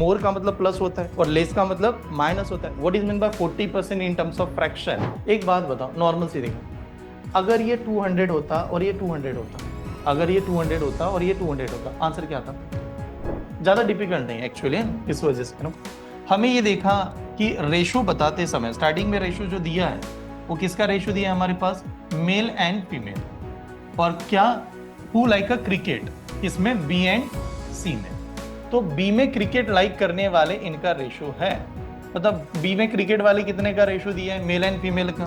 मोर का मतलब प्लस होता है और लेस का मतलब माइनस होता है। What is mean by 40% in terms of fraction? एक बात बताओ, नॉर्मल सी देखो, अगर ये 200 होता और ये 200 होता, अगर ये 200 होता और ये 200 होता, आंसर क्या था? ज्यादा डिफिकल्ट नहीं एक्चुअली, इस वजह से ना हमें ये देखा कि रेशो बताते समय स्टार्टिंग में रेशो जो दिया है वो किसका रेशो दिया है हमारे पास? Mail and female. और क्या? हु लाइक अ क्रिकेट, इसमें बी एंड सी में। तो बी में क्रिकेट लाइक करने वाले इनका रेशो है, मतलब बी में क्रिकेट वाले कितने का रेशो दिया है? मेल एंड फीमेल का।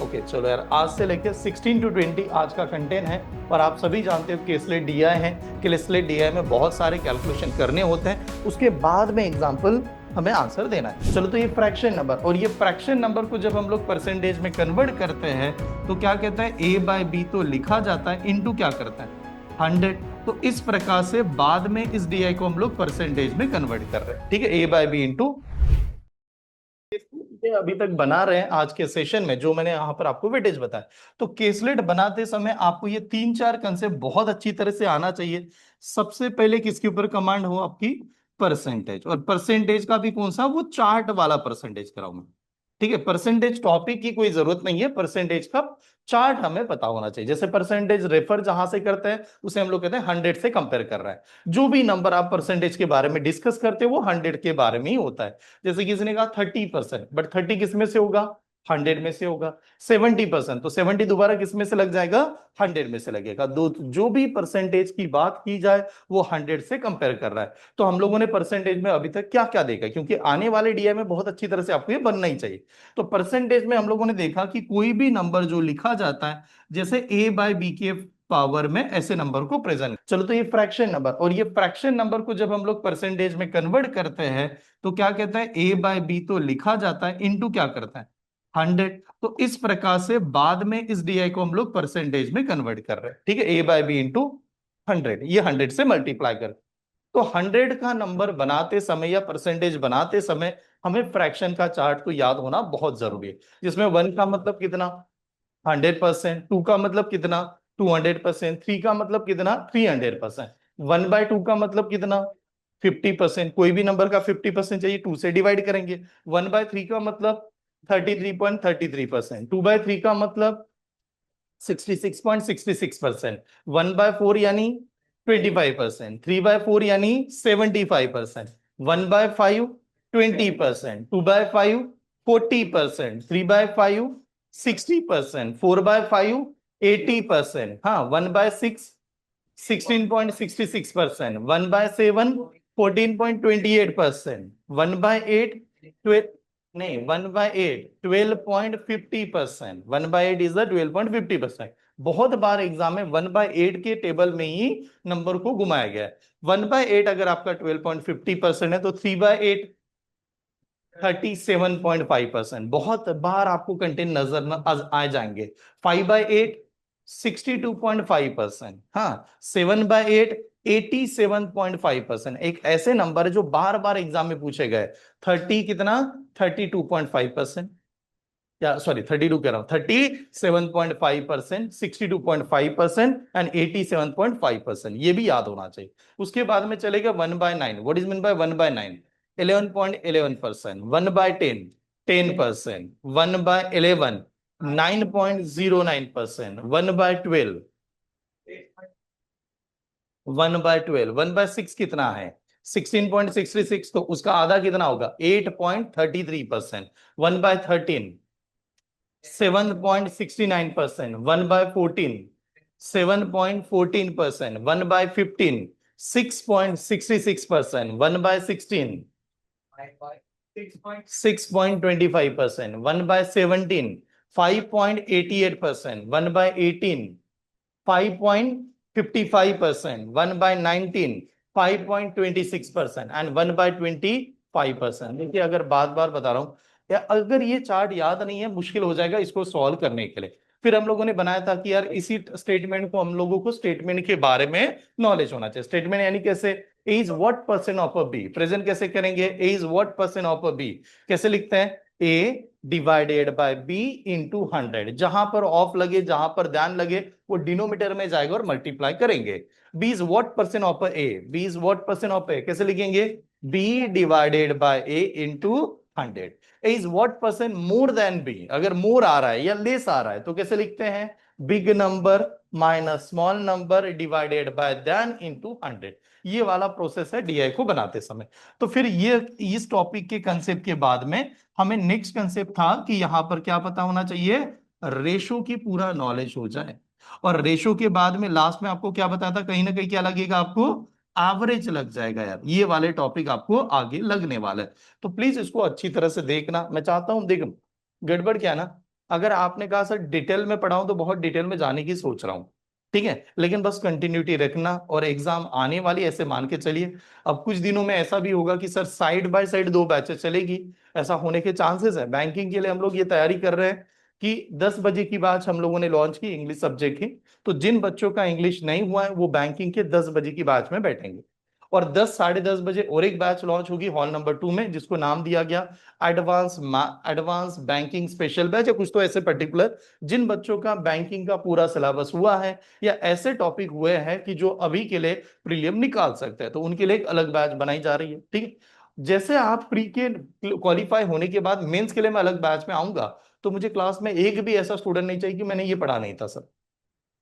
ओके चलो यार, आज से लेकर 16 to 20 आज का कंटेंट है। और आप सभी जानते हो केसलेट डीआई है, केसलेट डीआई में बहुत सारे कैलकुलेशन करने होते हैं, उसके बाद में एग्जाम्पल हमें आंसर देना है। चलो, तो ये फ्रैक्शन नंबर, और ये फ्रैक्शन नंबर को जब हम लोग परसेंटेज में कन्वर्ट करते हैं तो क्या कहता है? ए बाय बी तो लिखा जाता है, इनटू क्या करता है? 100। तो इस प्रकार से बाद में इस डीआई को हम लोग परसेंटेज में कन्वर्ट कर रहे हैं, ठीक है? ए बाय बी इंटू अभी तक बना रहे हैं आज के सेशन में, जो मैंने यहाँ पर आपको वेटेज बताया। तो केसलेट बनाते समय आपको ये 3-4 कंसेप्ट बहुत अच्छी तरह से आना चाहिए। सबसे पहले किसके ऊपर कमांड हो? आपकी परसेंटेज। और परसेंटेज का भी कौन सा? वो चार्ट वाला परसेंटेज कराऊंगा, ठीक है? परसेंटेज टॉपिक की कोई जरूरत नहीं है, परसेंटेज का चार्ट हमें पता होना चाहिए। जैसे परसेंटेज रेफर जहां से करते हैं उसे हम लोग कहते हैं 100 से कंपेयर कर रहा है। जो भी नंबर आप परसेंटेज के बारे में डिस्कस करते हो वो 100 के बारे में ही होता है। जैसे किसी ने कहा 30%, बट 30 किस में से होगा? 100 में से होगा। 70%, तो 70 दोबारा किस में से लग जाएगा? 100 में से लगेगा। दो, जो भी परसेंटेज की बात की जाए वो 100 से कंपेयर कर रहा है। तो हम लोगों ने परसेंटेज में अभी तक क्या क्या देखा, क्योंकि आने वाले डीआई में बहुत अच्छी तरह से आपको ये बनना ही चाहिए। तो परसेंटेज में हम लोगों ने देखा कि कोई भी नंबर जो लिखा जाता है जैसे ए बाय बी के पावर में, ऐसे नंबर को प्रेजेंट। चलो, तो ये फ्रैक्शन नंबर, और ये फ्रैक्शन नंबर को जब हम लोग परसेंटेज में कन्वर्ट करते हैं तो क्या कहता है? ए बाय बी तो लिखा जाता है, इनटू क्या करता है? 100। तो इस प्रकार से बाद में इस डीआई को हम लोग परसेंटेज में कन्वर्ट कर रहे हैं, ठीक है? ए बाय बी इंटू 100, ये 100 से मल्टीप्लाई कर। तो 100 का नंबर बनाते समय या परसेंटेज बनाते समय हमें फ्रैक्शन का चार्ट तो याद होना बहुत जरूरी है, जिसमें 1 का मतलब कितना? 100%। 2 का मतलब कितना? 200%। 3 का मतलब कितना? 300%। 1/2 का मतलब कितना? 50%। कोई भी नंबर का 50% चाहिए, 2 से डिवाइड करेंगे। 1/3 का मतलब 33.33%। 2/3 का मतलब 66.66%। 1/4 यानी 25%। 3/4 यानी 75%। 1/5 20%। 2/5 40%। 3/5 60%। 4/5 80%। हाँ, 1/6 16.66%। 1/7 14.28%। 1/8 12, नहीं, 1/8 12.50%। 1/8 इज द 12.50%। बहुत बार एग्जाम में 1/8 के टेबल में ही नंबर को घुमाया गया है। 1/8 अगर आपका 12.50% है तो 3/8 37.5%। बहुत बार आपको कंटेंट नजर न आ जाएंगे। 5/8 62.5%। हाँ, 7/8 87.5%। एक ऐसे नंबर है जो बार बार एग्जाम में पूछे गए। 30 कितना? 32.5%, या सॉरी 32 कह रहा हूं, 37.5%, 62.5% एंड 87.5%, ये भी याद होना चाहिए। उसके बाद में चलेगा 1/9। What is mean by 1/9? 11.11%। 1/10 10%। 1/11 9.09%। 1/12 1/12 1/6 कितना है? 16.66, तो उसका आधा कितना होगा? 8.33%। 1/13 7.69%। 1/14 7.14%। 1/15 6.66%। 1/16 6.25%। 1/17 5.88%। 1/18 5.55%। 1/19 5.26% एंड 1/25%। देखिए, अगर बार बार बता रहा हूं, या अगर ये चार्ट याद नहीं है, मुश्किल हो जाएगा इसको सॉल्व करने के लिए। फिर हम लोगों ने बनाया था कि यार इसी स्टेटमेंट को हम लोगों को स्टेटमेंट के बारे में नॉलेज होना चाहिए। स्टेटमेंट यानी कैसे? A is what percent of a B. Present कैसे करेंगे? A is what percent of a B कैसे लिखते हैं? A divided by B into 100। जहां पर ऑफ लगे, जहां पर ध्यान लगे, वो डिनोमिनेटर में जाएगा और मल्टीप्लाई करेंगे। B is what percent of A, B is what percent of A, कैसे लिखेंगे? B divided by A into 100। A is what percent more than B, अगर मोर आ रहा है या लेस आ रहा है तो कैसे लिखते हैं? Big number minus small number divided by then into 100। ये वाला प्रोसेस है डीआई को बनाते समय। तो फिर ये इस टॉपिक के कंसेप्ट के बाद में हमें नेक्स्ट कंसेप्ट था कि यहां पर क्या पता होना चाहिए? रेशो की पूरा नॉलेज हो जाए। और रेशो के बाद में लास्ट में आपको क्या बताया था? कहीं ना कहीं क्या लगेगा आपको? एवरेज लग जाएगा यार। ये वाले टॉपिक आपको आगे लगने वाला है, तो प्लीज इसको अच्छी तरह से देखना। मैं चाहता हूं, देख, गड़बड़ क्या ना, अगर आपने कहा सर डिटेल में पढ़ाऊं तो बहुत डिटेल में जाने की सोच रहा हूं, ठीक है, लेकिन बस कंटिन्यूटी रखना और एग्जाम आने वाली ऐसे मान के चलिए। अब कुछ दिनों में ऐसा भी होगा कि sir side by side 2 batches चलेगी, ऐसा होने के चांसेस है। बैंकिंग के लिए हम लोग ये तैयारी कर रहे हैं कि 10 बजे की बैच हम लोगों ने लॉन्च की इंग्लिश सब्जेक्ट की। तो जिन बच्चों का इंग्लिश नहीं हुआ है वो बैंकिंग के 10 बजे की बैच में बैठेंगे। और 10 साढ़े 10 बजे और एक बैच लॉन्च होगी हॉल नंबर 2 में, जिसको नाम दिया गया एडवांस बैंकिंग स्पेशल बैच, या कुछ तो ऐसे पर्टिकुलर, जिन बच्चों का बैंकिंग का पूरा सिलेबस हुआ है या ऐसे टॉपिक हुए हैं कि जो अभी के लिए प्रीलियम निकाल सकते हैं, तो उनके लिए एक अलग बैच बनाई जा रही है। ठीक है, जैसे आप प्री के क्वालिफाई होने के बाद मेंस के लिए मैं अलग बैच में आऊंगा, तो मुझे क्लास में एक भी ऐसा स्टूडेंट नहीं चाहिए कि मैंने ये पढ़ा नहीं था सर।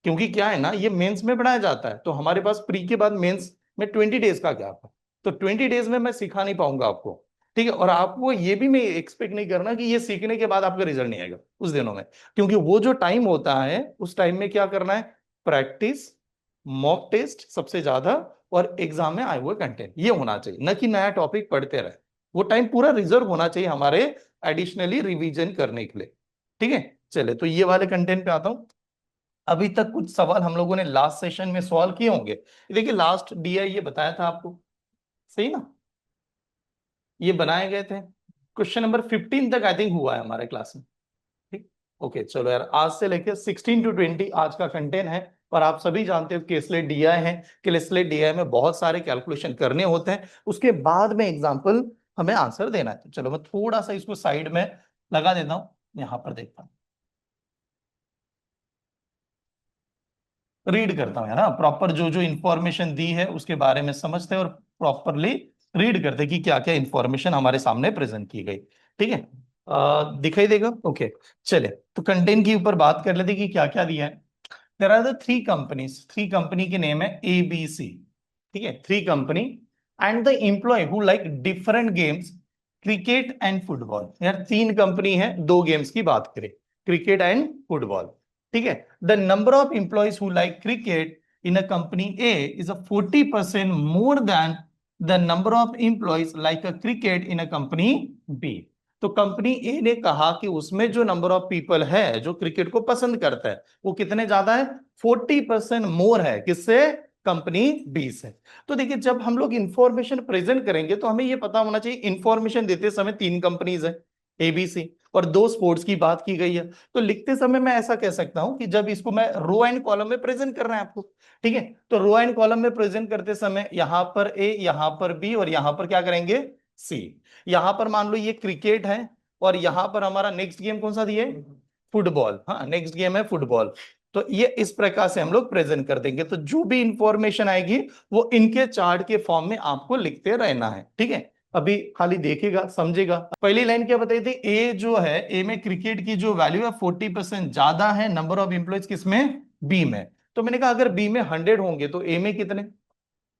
क्योंकि क्या है ना, ये मेंस में पढ़ाया जाता है, तो हमारे पास प्री के बाद मेंस में 20 डेज का गैप है। तो 20 डेज में मैं सिखा नहीं पाऊंगा आपको। ठीक है, और आपको ये भी मैं एक्सपेक्ट नहीं करना कि ये सीखने के बाद आपका रिजल्ट नहीं आएगा उस दिनों में। क्योंकि वो जो टाइम होता है उस टाइम में क्या करना है? प्रैक्टिस, मॉक टेस्ट सबसे ज्यादा, और एग्जाम में आए हुए कंटेंट, ये होना चाहिए, न कि नया टॉपिक पढ़ते रहे। वो टाइम पूरा रिजर्व होना चाहिए हमारे एडिशनली रिवीजन करने के लिए। ठीक है, चले तो ये वाले कंटेंट पे आता हूं। अभी तक कुछ सवाल हम लोगों ने लास्ट सेशन में सॉल्व किए होंगे। देखिए लास्ट डीआई ये बताया था आपको, सही ना? ये बनाए गए थे, क्वेश्चन नंबर 15 तक आई थिंक हुआ है हमारे क्लास में। ठीक, ओके चलो यार, आज से लेकर 16 to 20 आज का कंटेंट है। और आप सभी जानते हो केसलेट डीआई है, केसलेट डीआई में बहुत सारे कैलकुलेशन करने होते हैं, उसके बाद में एग्जाम्पल हमें आंसर देना है। तो चलो मैं थोड़ा सा इसको साइड में लगा देता हूं, यहां पर देखता हूं, रीड करता हूँ यार। हाँ, प्रॉपर जो जो इंफॉर्मेशन दी है उसके बारे में समझते हैं और प्रॉपरली रीड करते हैं कि क्या क्या इंफॉर्मेशन हमारे सामने प्रेजेंट की गई। ठीक है, दिखाई देगा? ओके, चले तो कंटेंट के ऊपर बात कर लेते हैं कि क्या क्या दिया है। There are the 3 companies, 3 company के नेम है ABC। ठीक है, 3 company and the employ who like different games, cricket and football. यार 3 कंपनी है, 2 गेम्स की बात करें, क्रिकेट एंड फुटबॉल। ठीक है, the number of employees who like cricket in a company A is a 40% more than the number of employees like a cricket in a company B. तो company A ने कहा कि उसमें जो number of people है जो cricket को पसंद करता है वो कितने ज्यादा है? 40% मोर है, किससे? कंपनी बी से। तो देखिए जब हम लोग इंफॉर्मेशन प्रेजेंट करेंगे तो हमें ये पता होना चाहिए, इंफॉर्मेशन देते समय 3 कंपनीज है, ABC, और 2 स्पोर्ट्स की बात की गई है। तो लिखते समय मैं ऐसा कह सकता हूं कि जब इसको मैं रो एंड कॉलम में प्रेजेंट कर रहे हैं आपको, ठीक है, तो रो एंड कॉलम में प्रेजेंट करते समय यहां पर ए, यहां पर बी, और यहां पर क्या करेंगे? सी। यहां पर मान लो ये क्रिकेट है, और यहां पर हमारा नेक्स्ट गेम कौन सा दिए? फुटबॉल। हाँ, नेक्स्ट गेम है फुटबॉल। तो ये इस प्रकार से हम लोग प्रेजेंट कर देंगे, तो जो भी इंफॉर्मेशन आएगी वो इनके चार्ट के फॉर्म में आपको लिखते रहना है। ठीक है, अभी खाली देखेगा समझेगा। पहली लाइन क्या बताई थी? ए जो है, ए में क्रिकेट की जो वैल्यू है 40% ज्यादा है नंबर ऑफ एम्प्लॉयज किसमें? बी में। तो मैंने कहा अगर बी में 100 होंगे तो ए में कितने?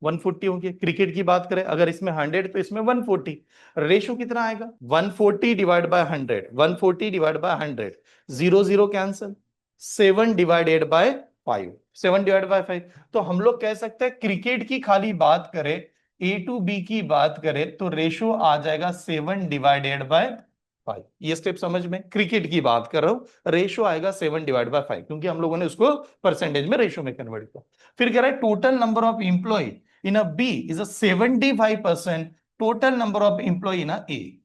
140 होंगे। क्रिकेट की बात करें अगर इसमें 100 तो इसमें 140। रेशो कितना आएगा? 140 divide by 100, 140 divide by 100, 0 0 cancel, 7 divided by 5, 7 divide by 5। तो हम लोग कह सकते हैं क्रिकेट की खाली बात करें, A to B की बात करें तो रेशो आ जाएगा 7/5। ये स्टेप समझ में? क्रिकेट की बात कर रहा हूं, रेशो आएगा 7/5, क्योंकि हम लोगों ने उसको परसेंटेज में रेशो में कन्वर्ट किया। फिर कह रहा है total number of employ in a B is a 75% total number of employ in a A.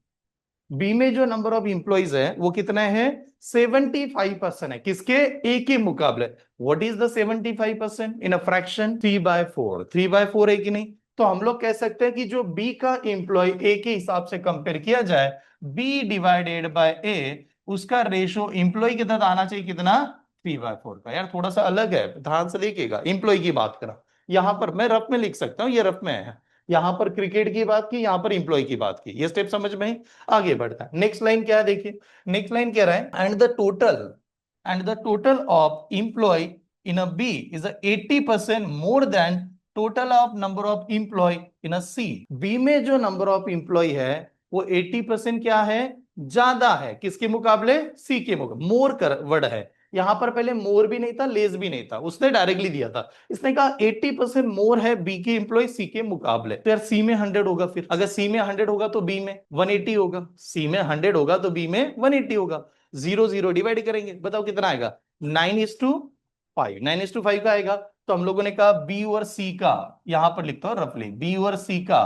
B में जो नंबर ऑफ इंप्लॉइज है वो कितना है? 75% है, किसके? ए के मुकाबले। What is the 75% in a fraction? 3/4, 3/4 है कि नहीं? तो हम लोग कह सकते हैं कि जो बी का एम्प्लॉय ए के हिसाब से कंपेयर किया जाए, बी डिवाइडेड बाय ए, उसका रेशो एम्प्लॉय के साथ आना चाहिए कितना, 3/4 का। यार थोड़ा सा अलग है, ध्यान से देखिएगा, एम्प्लॉय की बात करा, यहां पर मैं रफ में लिख सकता हूँ, ये रफ में है, यहां पर क्रिकेट की बात की, यहां पर एम्प्लॉय की बात की, ये स्टेप समझ में आगे बढ़ता है। नेक्स्ट लाइन क्या है देखिए, नेक्स्ट लाइन कह रहा है and the total of employ in a B is 80% more than total of number of employ in a C. B में जो नंबर ऑफ एम्प्लॉय है वो 80% क्या है, ज्यादा है, किसके मुकाबले, सी के मुकाबले। मोर कर वर्ड है, यहां पर पहले मोर भी नहीं था, लेस भी नहीं था, उसने डायरेक्टली दिया था, इसने कहा 80% मोर है बी के एम्प्लॉय सी के मुकाबले। तो यार सी में 100 होगा, फिर अगर सी में 100 होगा तो बी में 180 होगा, सी में 100 होगा तो बी में 180 होगा। 0 0 डिवाइड करेंगे, बताओ कितना आएगा, 9:5, 9:5 का आएगा। तो हम लोगों ने कहा बी और सी का, यहां पर लिखता हूं रफली, बी और सी का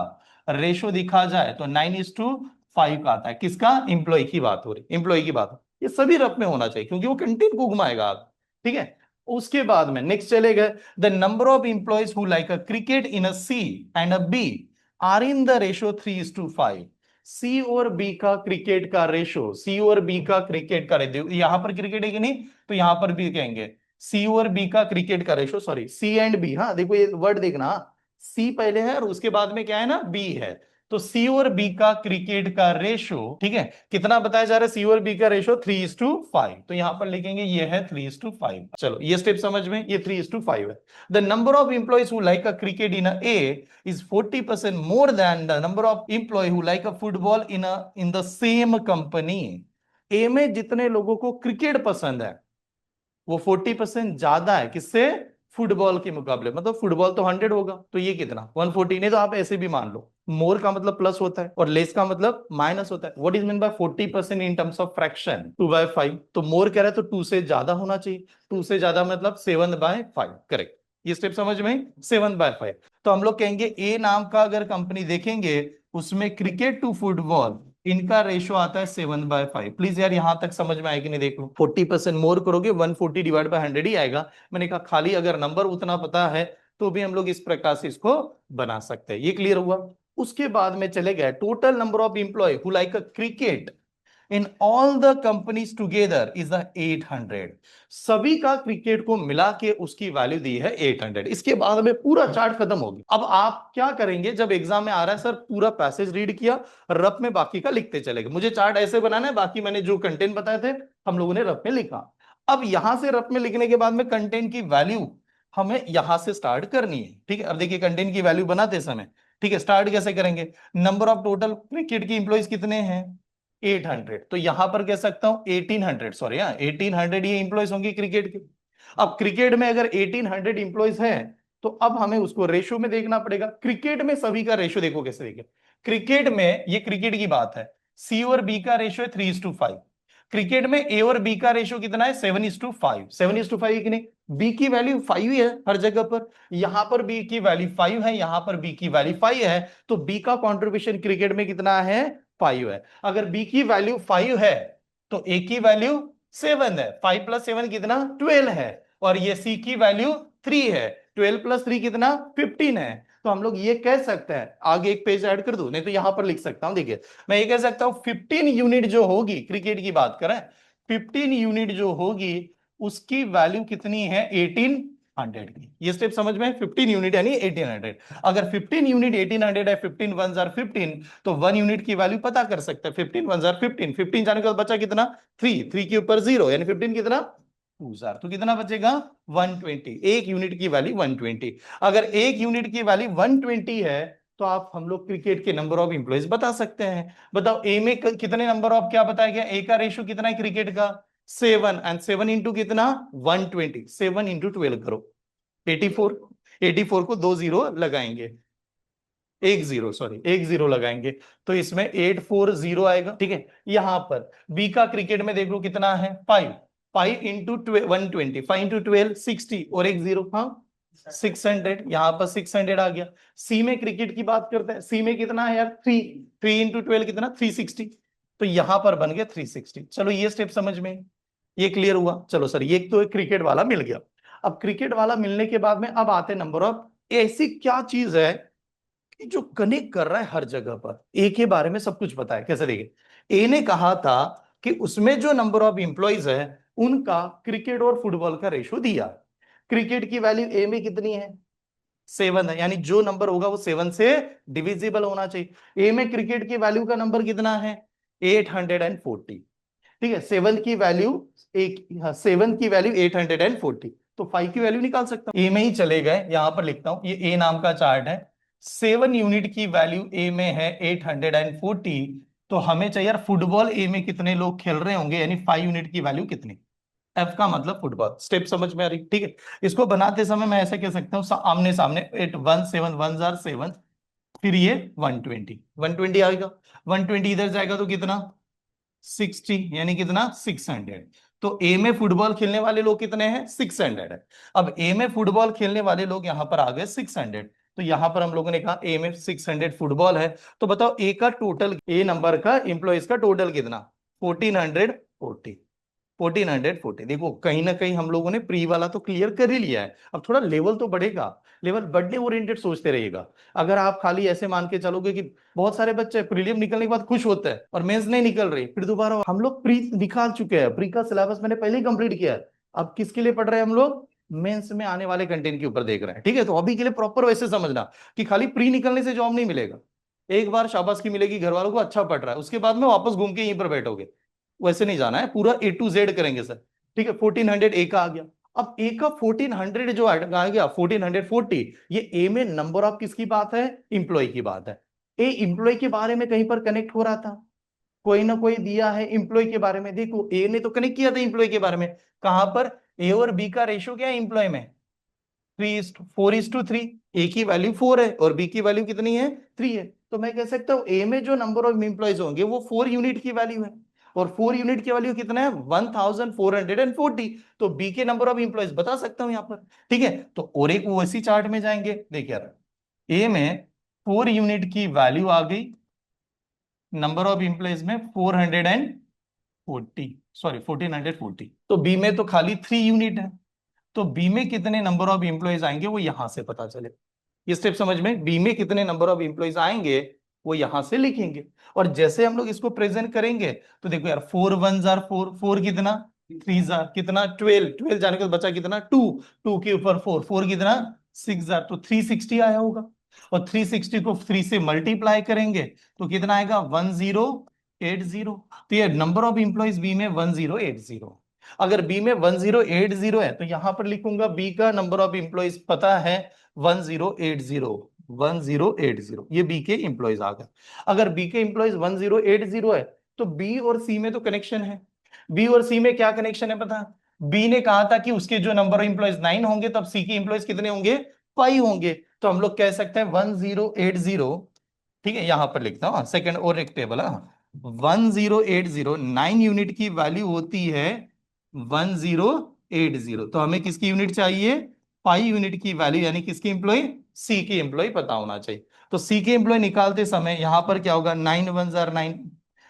रेशो दिखा जाए तो 9:5 का आता है, किसका, एम्प्लॉय की बात हो रही, एम्प्लॉय की बात। ये सभी रफ में होना चाहिए क्योंकि वो कंटेंट को घुमाएगा आप, ठीक है। उसके बाद में नेक्स्ट चले गए, the number of employees who like a cricket in a C and a B are in the ratio 3:5। C और बी का क्रिकेट का रेशो, सी और बी का क्रिकेट का रेशो, यहां पर क्रिकेट है कि नहीं, तो यहां पर भी कहेंगे सी और बी का क्रिकेट का ratio, sorry C and B, हाँ देखो ये वर्ड देखना, सी पहले है और उसके बाद में क्या है ना, बी है। तो सी और बी का क्रिकेट का रेशो, ठीक है, कितना बताया जा रहा है, सी और बी का रेशो 3:5, तो यहां पर लिखेंगे ये है 3:5। चलो ये स्टेप समझ में, ये 3:5 है। The number of employees who like a cricket in a A is 40% more than the number of employee who like a football in the same company। ए में जितने लोगों को क्रिकेट पसंद है वो 40% ज्यादा है, किससे, फुटबॉल के मुकाबले। मतलब फुटबॉल तो 100 होगा, तो ये कितना 140, नहीं तो आप ऐसे भी मान लो, मोर का मतलब प्लस होता है और लेस का मतलब माइनस होता है। What is mean by 40% in terms of fraction, 2/5। तो मोर कह रहा है तो 2 से ज्यादा होना चाहिए, 2 से ज्यादा मतलब 7/5, करेक्ट। ये स्टेप समझ में, 7/5। तो हम लोग कहेंगे ए नाम का अगर कंपनी देखेंगे, उसमें क्रिकेट टू फुटबॉल इनका रेशो आता है 7/5। प्लीज यार यहां तक समझ में आए कि नहीं, देख लो, 40% मोर करोगे 140 डिवाइड बाय 100 ही आएगा। मैंने कहा खाली अगर नंबर उतना पता है तो भी हम लोग इस प्रकार से इसको बना सकते हैं। ये क्लियर हुआ। उसके बाद में चले गए, total number of employ who like a cricket in all the companies together is 800। सभी का क्रिकेट को मिला के उसकी वैल्यू दी है 800। इसके बाद में पूरा चार्ट खत्म हो गया। अब आप क्या करेंगे, जब एग्जाम में आ रहा है सर पूरा पैसेज रीड किया, रफ में बाकी का लिखते चले गए, मुझे चार्ट ऐसे बनाना है, बाकी मैंने जो कंटेंट बताए थे हम लोगों ने रफ में लिखा। अब यहां से रफ में लिखने के बाद में कंटेंट की वैल्यू हमें यहां से स्टार्ट करनी है, ठीक है। अब देखिए कंटेंट की वैल्यू बनाते समय, ठीक है, स्टार्ट कैसे करेंगे, नंबर ऑफ टोटल क्रिकेट की इंप्लॉइज कितने हैं, 800, तो यहां पर कह सकता हूं 1800, सॉरी हाँ 1800 ये इंप्लॉइज होंगे क्रिकेट के। अब क्रिकेट में अगर 1800 इंप्लॉइज हैं तो अब हमें उसको रेशो में देखना पड़ेगा। क्रिकेट में सभी का रेशो देखो कैसे, देखिए क्रिकेट में, ये क्रिकेट की बात है, सी और बी का रेशो है 3:5। क्रिकेट में ए और बी का रेशो कितना है, 7:5, 7:5 कि नहीं, बी की वैल्यू 5 ही है हर जगह पर, यहां पर बी की वैल्यू 5 है, यहां पर बी की वैल्यू 5 है, तो बी का कॉन्ट्रीब्यूशन क्रिकेट में कितना है, 5 है। अगर बी की वैल्यू 5 है तो ए की वैल्यू 7 है, 5 + 7 कितना, 12 है, और ये सी की वैल्यू 3 है, 12 + 3 कितना, 15 है। तो हम लोग ये कह सकते हैं, आगे एक पेज ऐड कर दूं, नहीं तो यहां पर लिख सकता हूं, देखिए मैं ये कह सकता हूं 15 यूनिट जो होगी, क्रिकेट की बात करें, 15 यूनिट जो होगी उसकी वैल्यू कितनी है, 1800 की। ये स्टेप समझ में, 15 यूनिट यानी 1800। अगर 15 यूनिट 1800 है, 15 1s are 15, तो 1 यूनिट की वैल्यू पता कर सकते हैं, 15 1s are 15, 15 जाने के बाद बचा कितना, 3, 3 के ऊपर 0 यानी 15 कितना, 2s are, तो कितना बचेगा, 120। एक यूनिट की वैल्यू 120। अगर एक यूनिट की वैल्यू 120 है तो आप हम लोग क्रिकेट के नंबर ऑफ इंप्लॉइज बता सकते हैं। बताओ ए में कितने नंबर ऑफ, क्या बताया गया, ए का रेशो कितना है क्रिकेट का, 7, एंड 7 इंटू कितना, 120, 7 इंटू 12 करो, 84, 84 को 2 जीरो लगाएंगे, एक जीरो, सॉरी एक जीरो लगाएंगे, तो इसमें 840 आएगा, ठीक है। यहां पर बी का क्रिकेट में देख लो कितना है, 5, 5 इंटू 120, 5 इंटू 12 60, और एक जीरो, हाँ 600, यहां पर 600 आ गया। सी में क्रिकेट की बात करते हैं, सी में कितना है यार, 3, 3 इंटू 12 कितना, 360, तो यहां पर बन गया 360। चलो ये स्टेप समझ में, ये क्लियर हुआ। चलो सर ये तो एक क्रिकेट वाला मिल गया। अब क्रिकेट वाला मिलने के बाद में अब आते नंबर ऑफ, ऐसी क्या चीज है जो कनेक्ट कर रहा है हर जगह पर। ए के बारे में सब कुछ पता है। कैसे देखिए, ए ने कहा था कि उसमें जो नंबर ऑफ एम्प्लॉइज है उनका क्रिकेट और फुटबॉल का रेशो दिया। क्रिकेट की वैल्यू ए में कितनी है? 7 है, यानी जो नंबर होगा वो 7 से डिविजिबल होना चाहिए। ए में क्रिकेट की वैल्यू का नंबर कितना है? 840। ठीक है, 7 की वैल्यू, एक, हाँ, 7 की वैल्यू 840, तो 5 की वैल्यू निकाल सकता हूं। ए में ही चले गए, यहां पर लिखता हूं, ये ए नाम का चार्ट है। 7 यूनिट की वैल्यू ए में है 840, तो हमें चाहिए यार फुटबॉल ए में कितने लोग खेल रहे होंगे, यानी 5 यूनिट की वैल्यू कितनी। एफ का मतलब फुटबॉल। स्टेप समझ में आ रही? ठीक है, इसको बनाते समय मैं ऐसा कह सकता हूँ, आमने सामने 8 1 7 1 जार 7, फिर ये 120 आएगा। 120 इधर जाएगा तो कितना? 60, यानी कितना? 600। तो ए में फुटबॉल खेलने वाले लोग कितने हैं? 600 है। अब ए में फुटबॉल खेलने वाले लोग यहां पर आ गए 600, तो यहां पर हम लोगों ने कहा ए में 600 फुटबॉल है। तो बताओ ए का टोटल, ए नंबर का एम्प्लॉयज का टोटल कितना? 1440। 1440। देखो कहीं ना कहीं हम लोगों ने प्री वाला तो क्लियर कर ही लिया है, अब थोड़ा लेवल तो बढ़ेगा। लेवल बढ़ने ओरिएंटेड सोचते रहिएगा। अगर आप खाली ऐसे मान के चलोगे कि बहुत सारे बच्चे प्रीलिम निकलने के बाद खुश होते हैं और मेंस नहीं निकल रही, फिर दोबारा हम लोग प्री निकाल चुके हैं, प्री का सिलेबस मैंने पहले ही कंप्लीट किया है। अब किसके लिए पढ़ रहे हैं हम लोग? मेंस में आने वाले कंटेंट के ऊपर देख रहे हैं। ठीक है, तो अभी के लिए प्रॉपर वैसे समझना कि खाली प्री निकलने से जॉब नहीं मिलेगा। एक बार शाबाश की मिलेगी घर वालों को, अच्छा पढ़ रहा है, उसके बाद में वापस घूम के यहीं पर बैठोगे। वैसे नहीं जाना है, पूरा A to Z करेंगे सर। ठीक है, 1400 ए का आ गया। अब ए का 1400 जो आ गया 1440, ये ए में नंबर ऑफ किसकी बात है? इंप्लॉय की बात है। ए इंप्लॉय के बारे में कहीं पर कनेक्ट हो रहा था, कोई ना कोई दिया है इंप्लॉय के बारे में। देखो ए ने तो कनेक्ट किया था इंप्लॉय के बारे में। कहां पर? ए और बी का रेशियो क्या है इंप्लॉय में? 4:3। ए की वैल्यू 4 है और बी की वैल्यू कितनी है? 3 है। तो मैं कह सकता हूं ए में जो नंबर ऑफ एम्प्लॉयज होंगे वो 4 यूनिट की वैल्यू है। और 4 यूनिट की वैल्यू कितना है? 1440। तो बी के नंबर ऑफ एम्प्लॉयज बता सकता हूं यहां पर। ठीक है, तो और एक वो इसी चार्ट में जाएंगे। देखिए यार, ए में 4 यूनिट की वैल्यू आ गई, नंबर ऑफ एम्प्लॉयज में 440, सॉरी 1440। तो बी में तो खाली 3 यूनिट है, तो बी में कितने नंबर ऑफ एम्प्लॉयज आएंगे वो यहां से पता चले। ये स्टेप समझ में? बी में कितने नंबर ऑफ एम्प्लॉयज आएंगे वो यहां से लिखेंगे। और जैसे हम लोग इसको प्रेजेंट करेंगे, तो देखो यार 4 1 जार 4, 4 कितना? 3 जार कितना? 12, 12 जाने के बाद बचा कितना? 2, 2 के ऊपर 4, 4 कितना? 6 जार, तो 360 आया होगा। और 360 को 3 से मल्टीप्लाई करेंगे तो कितना आएगा? 1080। तो ये नंबर ऑफ एम्प्लॉयज बी में 1080। अगर बी में 1080 है तो यहां पर लिखूंगा बी का नंबर ऑफ एम्प्लॉयज पता है 1080। 1080, ये बी के एम्प्लॉयज आ गए। अगर बी के एम्प्लॉयज 1080 है तो बी और सी में तो कनेक्शन है। बी और सी में क्या कनेक्शन है पता? बी ने कहा था कि उसके जो नंबर ऑफ एम्प्लॉयज 9 होंगे, तब सी के एम्प्लॉयज कितने होंगे? 5 होंगे। तो हम लोग कह सकते हैं 1080। ठीक है, यहां पर लिखता हूं सेकंड और एक टेबल है। 1080, 9 यूनिट की वैल्यू होती है 1080। तो हमें किसकी यूनिट चाहिए? 5 यूनिट की वैल्यू, यानी किसकी एम्प्लॉय? सी की एम्प्लॉय पता होना चाहिए। तो सी के एम्प्लॉय निकालते समय यहां पर क्या होगा? 9 1 जार 9,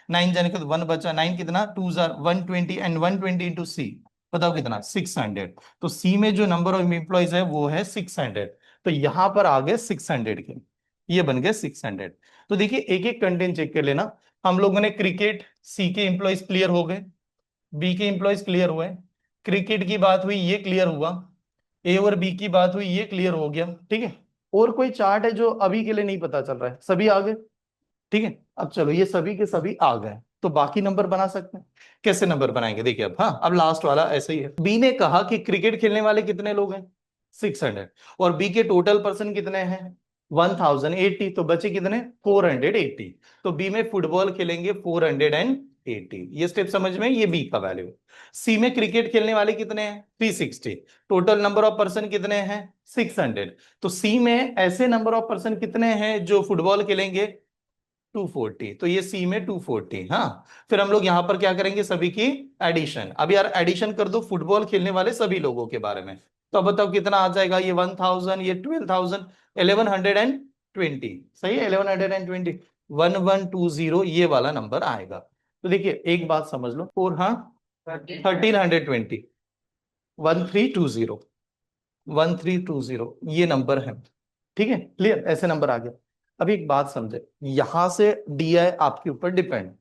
9 जाने के बाद 1 बचा, 9 कितना? 2 जार 120, एंड 120 इंटू सी, बताओ कितना? 600। तो सी में जो नंबर ऑफ एम्प्लॉयज है वो है 600। तो यहां पर आ गए 600 के, ये बन गए 600। तो देखिए एक एक कंटेंट चेक कर लेना। हम लोगों ने क्रिकेट, सी के एम्प्लॉयज क्लियर हो गए, बी के एम्प्लॉयज क्लियर हुए, क्रिकेट की बात हुई ये क्लियर हुआ, ए और बी की बात हुई ये क्लियर हो गया। ठीक है, और कोई चार्ट है जो अभी के लिए नहीं पता चल रहा है? सभी आ गए? ठीक है, अब चलो ये सभी के सभी आ गए, तो बाकी नंबर बना सकते हैं। कैसे नंबर बनाएंगे? देखिए अब, हाँ अब लास्ट वाला ऐसे ही है। बी ने कहा कि क्रिकेट खेलने वाले कितने लोग हैं? 600। और बी के टोटल पर्सन कितने हैं? 1080। तो बचे कितने? 480। तो बी में फुटबॉल खेलेंगे 480। ये स्टेप समझ में? ये बी का वैल्यू। सी में क्रिकेट खेलने वाले कितने हैं? 360। टोटल नंबर ऑफ पर्सन कितने हैं? 600। तो सी में ऐसे नंबर ऑफ पर्सन कितने हैं जो फुटबॉल खेलेंगे? 240। तो ये सी में 240। हाँ, फिर हम लोग यहां पर क्या करेंगे? सभी की एडिशन। अब यार एडिशन कर दो फुटबॉल खेलने वाले सभी लोगों के बारे में, तो अब बताओ कितना आ जाएगा? ये 1000, ये 12,000, 1120। सही है, 1120, 1120 ये वाला नंबर आएगा। तो देखिए एक बात समझ लो, फोर, हाँ, 1320, 1320, 1320 ये नंबर है। ठीक है, क्लियर? ऐसे नंबर आ गया। अभी एक बात समझे, यहां से डीआई आपके ऊपर डिपेंड।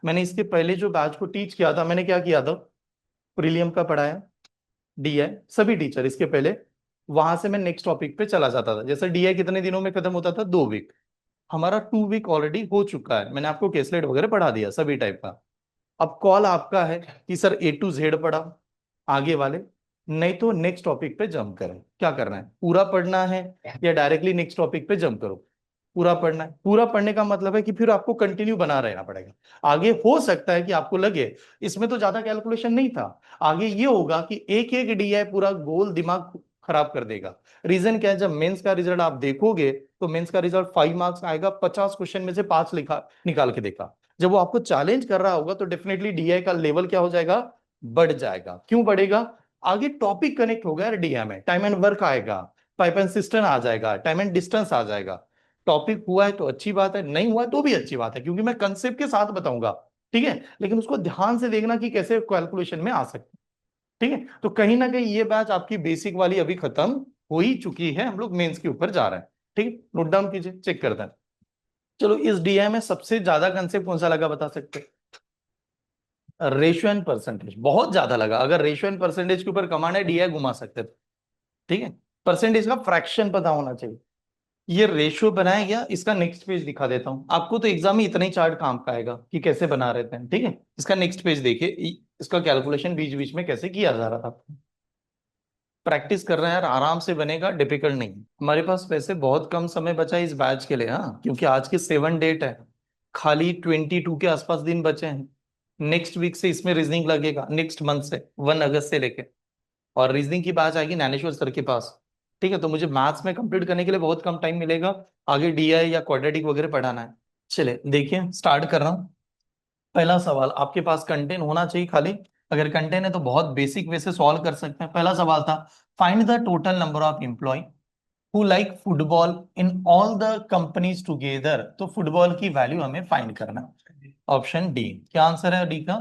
मैंने इसके पहले जो बैच को टीच किया था, मैंने क्या किया था, प्रीलियम का पढ़ाया, डीआई सभी टीचर, इसके पहले वहां से मैं नेक्स्ट टॉपिक पे चला जाता था। जैसे डीआई कितने दिनों में खत्म होता था, 2 वीक। हमारा 2 वीक ऑलरेडी हो चुका है, मैंने आपको केसलेट वगैरह पढ़ा दिया सभी टाइप का। अब कॉल आपका है कि सर A to Z पढ़ा आगे वाले, नहीं तो नेक्स्ट टॉपिक पे जंप करें। क्या करना है, पूरा पढ़ना है या डायरेक्टली नेक्स्ट टॉपिक पे जंप करो? पूरा पढ़ना है। पूरा पढ़ने का मतलब है कि फिर आपको कंटिन्यू बना रहना पड़ेगा। आगे हो सकता है कि आपको लगे इसमें तो ज्यादा कैलकुलेशन नहीं था, आगे ये होगा कि एक एक डीआई पूरा गोल दिमाग खराब कर देगा। रीजन क्या है, जब मेंस का रिजल्ट आप देखोगे तो मेंस का रिजल्ट 5 मार्क्स आएगा, 50 क्वेश्चन में से 5 लिखा निकाल के देखा। जब वो आपको चैलेंज कर रहा होगा तो डेफिनेटली डीआई का लेवल क्या हो जाएगा, बढ़ जाएगा। क्यों बढ़ेगा, आगे टॉपिक कनेक्ट होगा यार डीआई में, टाइम एंड वर्क आएगा, पाइप एंड सिस्टम आ जाएगा, टाइम एंड डिस्टेंस आ जाएगा। टॉपिक हुआ है तो अच्छी बात है, नहीं हुआ है तो भी अच्छी बात है, क्योंकि मैं कंसेप्ट के साथ बताऊंगा। ठीक है, लेकिन उसको ध्यान से देखना कि कैसे कैलकुलेशन में आ सकते हैं। ठीक है, तो कहीं ना कहीं ये बैच आपकी बेसिक वाली अभी खत्म हो ही चुकी है, हम लोग मेंस के ऊपर जा रहे हैं। ठीक है, नोट डाउन कीजिए, चेक करते हैं। चलो, इस डीआई में सबसे ज्यादा कंसेप्ट कौन सा लगा बता सकते हैं? रेशियो एंड परसेंटेज बहुत ज्यादा लगा। अगर रेशियो एंड परसेंटेज के ऊपर कमांड है, डीआई घुमा सकते थे। ठीक है, परसेंटेज का फ्रैक्शन पता होना चाहिए। ये रेशियो बनाया गया, इसका नेक्स्ट पेज दिखा देता हूं आपको, तो एग्जाम में इतना ही चार्ट काम का आएगा कि कैसे बना रहे थे। ठीक है, इसका नेक्स्ट पेज देखिए, इसका कैलकुलेशन बीच बीच में कैसे किया जा रहा था। प्रैक्टिस कर रहे हैं यार, आराम से बनेगा, डिफिकल्ट नहीं है। हमारे पास वैसे बहुत कम समय बचा है इस बैच के लिए, हाँ, क्योंकि आज की 7 डेट है, खाली 22 के आसपास दिन बचे हैं। नेक्स्ट वीक से इसमें रीजनिंग लगेगा, नेक्स्ट मंथ से 1 अगस्त से लेके। और रीजनिंग की बात आएगी ज्ञानेश्वर सर के पास। ठीक है, तो मुझे मैथ्स में कंप्लीट करने के लिए बहुत कम टाइम मिलेगा, आगे डीआई या क्वाड्रेटिक वगैरह पढ़ाना है। चले देखिए, स्टार्ट कर रहा हूँ। पहला सवाल, आपके पास कंटेंट होना चाहिए खाली, अगर कंटेंट है तो बहुत बेसिक वे से सॉल्व कर सकते हैं। पहला सवाल था, find the total number of employ who like football in all the companies together. तो फुटबॉल की वैल्यू हमें फाइंड करना है। ऑप्शन डी, क्या आंसर है डी का,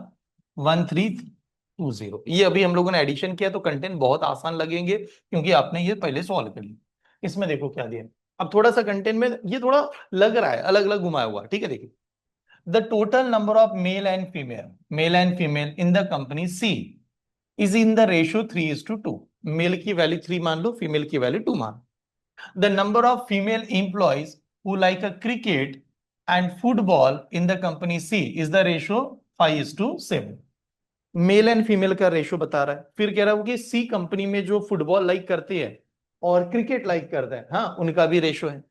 1320। ये अभी हम लोगों ने एडिशन किया तो कंटेंट बहुत आसान लगेंगे, क्योंकि आपने ये पहले सॉल्व कर लिया। इसमें देखो क्या दिया, अब थोड़ा सा कंटेंट में ये थोड़ा लग रहा है अलग अलग घुमाया हुआ। ठीक है, देखिए, the total number of male and female in the company C is in the ratio 3:2। Mail की वैल्यू 3 मान लो, फीमेल की वैल्यू 2 मान। The number of female employees who like a cricket and football in the company C is the ratio 5:7। Mail and female का ratio बता रहा है, फिर कह रहा हूं कि सी कंपनी में जो फुटबॉल लाइक करते हैं और क्रिकेट लाइक करते हैं, हाँ, उनका भी रेशियो है।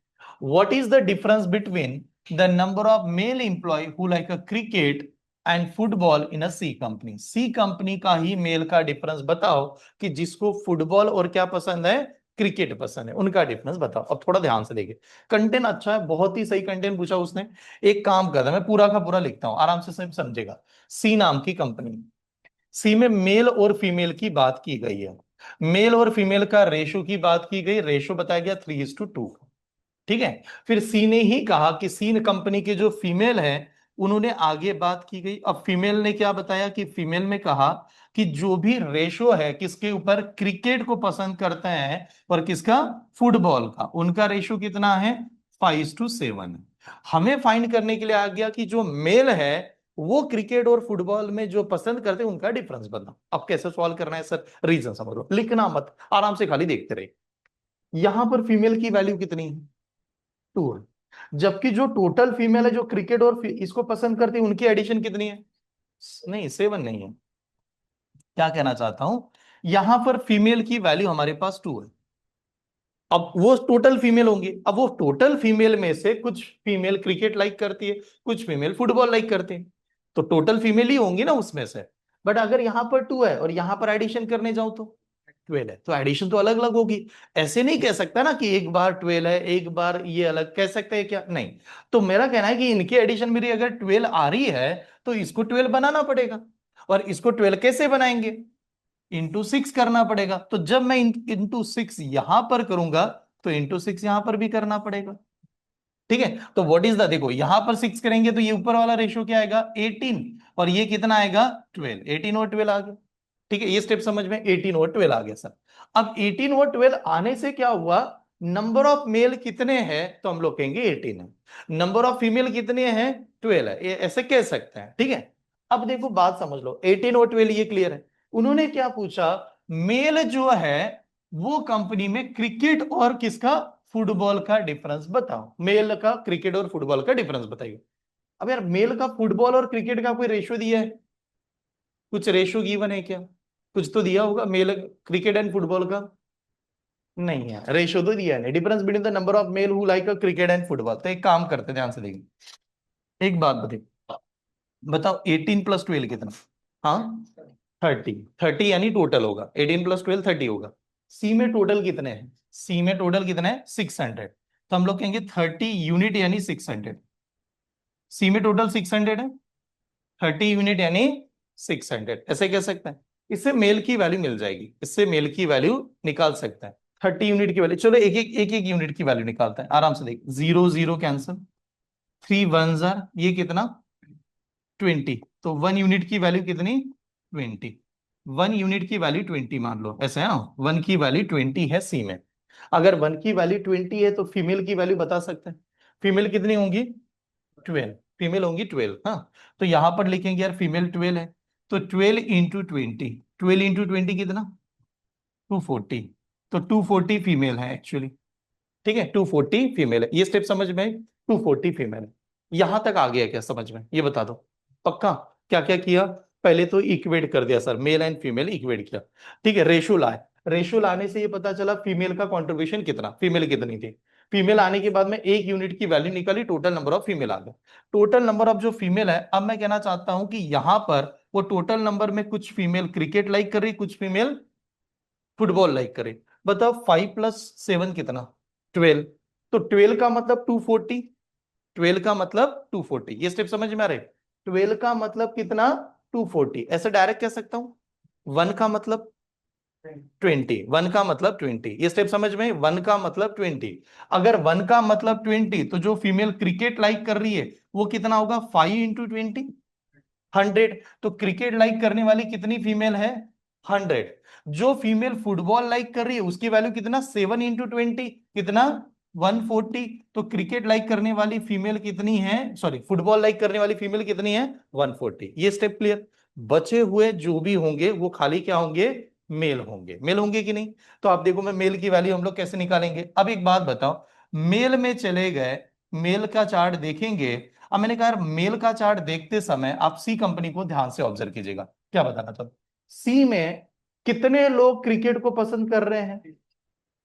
What is the difference between the number of male employ who like a cricket and football in a C company? C company का ही मेल का डिफरेंस बताओ, कि जिसको फुटबॉल और क्या पसंद है, क्रिकेट पसंद है, उनका डिफरेंस बताओ। अब थोड़ा ध्यान से देखिए, कंटेंट अच्छा है, बहुत ही सही कंटेंट पूछा उसने। एक काम करता है, मैं पूरा का पूरा लिखता हूं, आराम से सब समझेगा। सी नाम की कंपनी, सी में मेल और फीमेल की बात की गई है, मेल और फीमेल का रेशो की बात की गई, रेशो बताया गया 3:2। ठीक है, फिर सी ने ही कहा कि सी कंपनी के जो फीमेल है उन्होंने आगे बात की गई। अब फीमेल ने क्या बताया कि फीमेल में कहा कि जो भी रेशो है किसके ऊपर, क्रिकेट को पसंद करते हैं और किसका, फुटबॉल का, उनका रेशो कितना है, 5:7 है। हमें फाइंड करने के लिए आ गया कि जो मेल है वो क्रिकेट और फुटबॉल में जो पसंद करते हैं उनका डिफरेंस बताओ। अब कैसे सॉल्व करना है सर, रीजन समझो, लिखना मत, आराम से खाली देखते रहे। यहां पर फीमेल की वैल्यू कितनी है, 2 है, जबकि जो टोटल फीमेल है जो क्रिकेट और इसको पसंद करती है उनकी एडिशन कितनी है, नहीं 7 नहीं है। क्या कहना चाहता हूं, यहां पर फीमेल की वैल्यू हमारे पास 2 है। अब वो टोटल फीमेल होंगी, अब वो टोटल फीमेल में से कुछ फीमेल क्रिकेट लाइक करती है, कुछ फीमेल फुटबॉल लाइक करते हैं, तो टोटल फीमेल ही होंगी ना उसमें से। बट अगर यहां पर 2 है और यहां पर एडिशन करने जाऊं तो 12 है, तो एडिशन तो अलग अलग होगी। ऐसे नहीं कह सकता ना कि एक बार 12 है एक बार ये अलग, कह सकते हैं क्या, नहीं। तो मेरा कहना है कि इनकी एडिशन मेरी अगर 12 आ रही है तो इसको 12 बनाना पड़ेगा। और इसको 12 कैसे बनाएंगे, इंटू 6 करना पड़ेगा। तो जब मैं इंटू 6 यहां पर करूंगा तो इंटू 6 यहां पर भी करना पड़ेगा। ठीक है, तो व्हाट इज द, देखो यहां पर 6 करेंगे तो ये ऊपर वाला रेशियो क्या आएगा, 18, और ये कितना आएगा, 12, 18 और 12 आ गया। ठीक है, ये स्टेप समझ में, 18 और 12 आ गया सर। अब 18 और 12 आने से क्या हुआ, नंबर ऑफ मेल कितने हैं तो हम लोग कहेंगे 18 है, नंबर ऑफ फीमेल कितने हैं 12 है, ये ऐसे कह सकते हैं, ठीक है। अब देखो बात समझ लो, 18 और 12 ये क्लियर है। उन्होंने क्या पूछा, मेल जो है वो कंपनी में क्रिकेट और किसका, फुटबॉल का डिफरेंस बताओ, मेल का क्रिकेट और फुटबॉल का डिफरेंस बताइए। अब यार मेल का फुटबॉल और क्रिकेट का कोई रेशियो दिया है, कुछ रेशियो गिवन है क्या, कुछ तो दिया होगा मेल क्रिकेट एंड फुटबॉल का, नहीं है रेशियो तो दिया है, difference between the number of mail who like cricket and football. तो एक काम करते हैं, ध्यान से देखिए, एक बात बताइए, बताओ 18 प्लस 12 कितना, हाँ 30, 30 यानी टोटल होगा, 18 प्लस 12 30 होगा। सी में टोटल कितने हैं, सी में टोटल कितने हैं 600, तो हम लोग कहेंगे 30 यूनिट यानी 600, सी में टोटल 600 है, 30 यूनिट यानी 600, ऐसे कह सकते हैं। इससे मेल की वैल्यू मिल जाएगी, इससे मेल की वैल्यू निकाल सकते हैं, 30 यूनिट की वैल्यू। चलो एक एक यूनिट की वैल्यू निकालते हैं, आराम से देख, zero zero cancel, three one jar, ये कितना 20, तो 1 यूनिट की वैल्यू कितनी 20, 1 यूनिट की वैल्यू 20 मान लो, ऐसे है, 1 की वैल्यू 20 है सी में। अगर 1 की वैल्यू 20 है तो फीमेल की वैल्यू बता सकते हैं, फीमेल कितनी होंगी 12, फीमेल होंगी 12, हाँ। तो यहां पर लिखेंगे यार फीमेल 12 है, तो 12 इंटू 20, 12 इंटू 20 कितना 240, तो 240 फीमेल है एक्चुअली, ठीक है 240 फीमेल है, ये स्टेप समझ में आई, 240 फीमेल है। यहां तक आ गया क्या समझ में, ये बता दो पक्का। क्या क्या किया, पहले तो इक्वेट कर दिया sir, mail and female equate किया, ठीक है, रेशो लाए, रेशो लाने से ये पता चला फीमेल का कंट्रीब्यूशन कितना, फीमेल कितनी थी, फीमेल आने के बाद में 1 यूनिट की वैल्यू निकाली, टोटल नंबर ऑफ फीमेल आ गया, टोटल नंबर ऑफ जो फीमेल है। अब मैं कहना चाहता हूं कि यहां पर वो टोटल नंबर में कुछ फीमेल क्रिकेट लाइक कर रही, कुछ फीमेल फुटबॉल लाइक करे। बताओ 5 + 7 कितना 12, तो 12 का मतलब 240, 12 का मतलब 240, ये स्टेप समझ में आ रहे, 12 का मतलब कितना 240, ऐसे डायरेक्ट कह सकता हूं, 1 का मतलब 20, 1 का मतलब 20, ये स्टेप समझ में, 1 का मतलब 20, अगर 1 का मतलब 20 तो जो फीमेल क्रिकेट लाइक कर रही है वो कितना होगा 5 × 20, 100, तो क्रिकेट लाइक करने वाली कितनी फीमेल है 100, जो फीमेल फुटबॉल लाइक कर रही है उसकी वैल्यू कितना 7 × 20 कितना 140, तो क्रिकेट लाइक करने वाली फीमेल कितनी है, सॉरी फुटबॉल लाइक करने वाली फीमेल कितनी है 140, ये स्टेप क्लियर। बचे हुए जो भी होंगे वो खाली क्या होंगे, मेल होंगे, मेल होंगे कि नहीं। तो आप देखो मैं मेल की वैल्यू हम लोग कैसे निकालेंगे, अब एक बात बताओ, मेल में चले गए, मेल का चार्ट देखेंगे। अब मैंने कहा मेल का चार्ट देखते समय आप सी कंपनी को ध्यान से ऑब्जर्व कीजिएगा, क्या बताना चाहता, सी में कितने लोग क्रिकेट को पसंद कर रहे हैं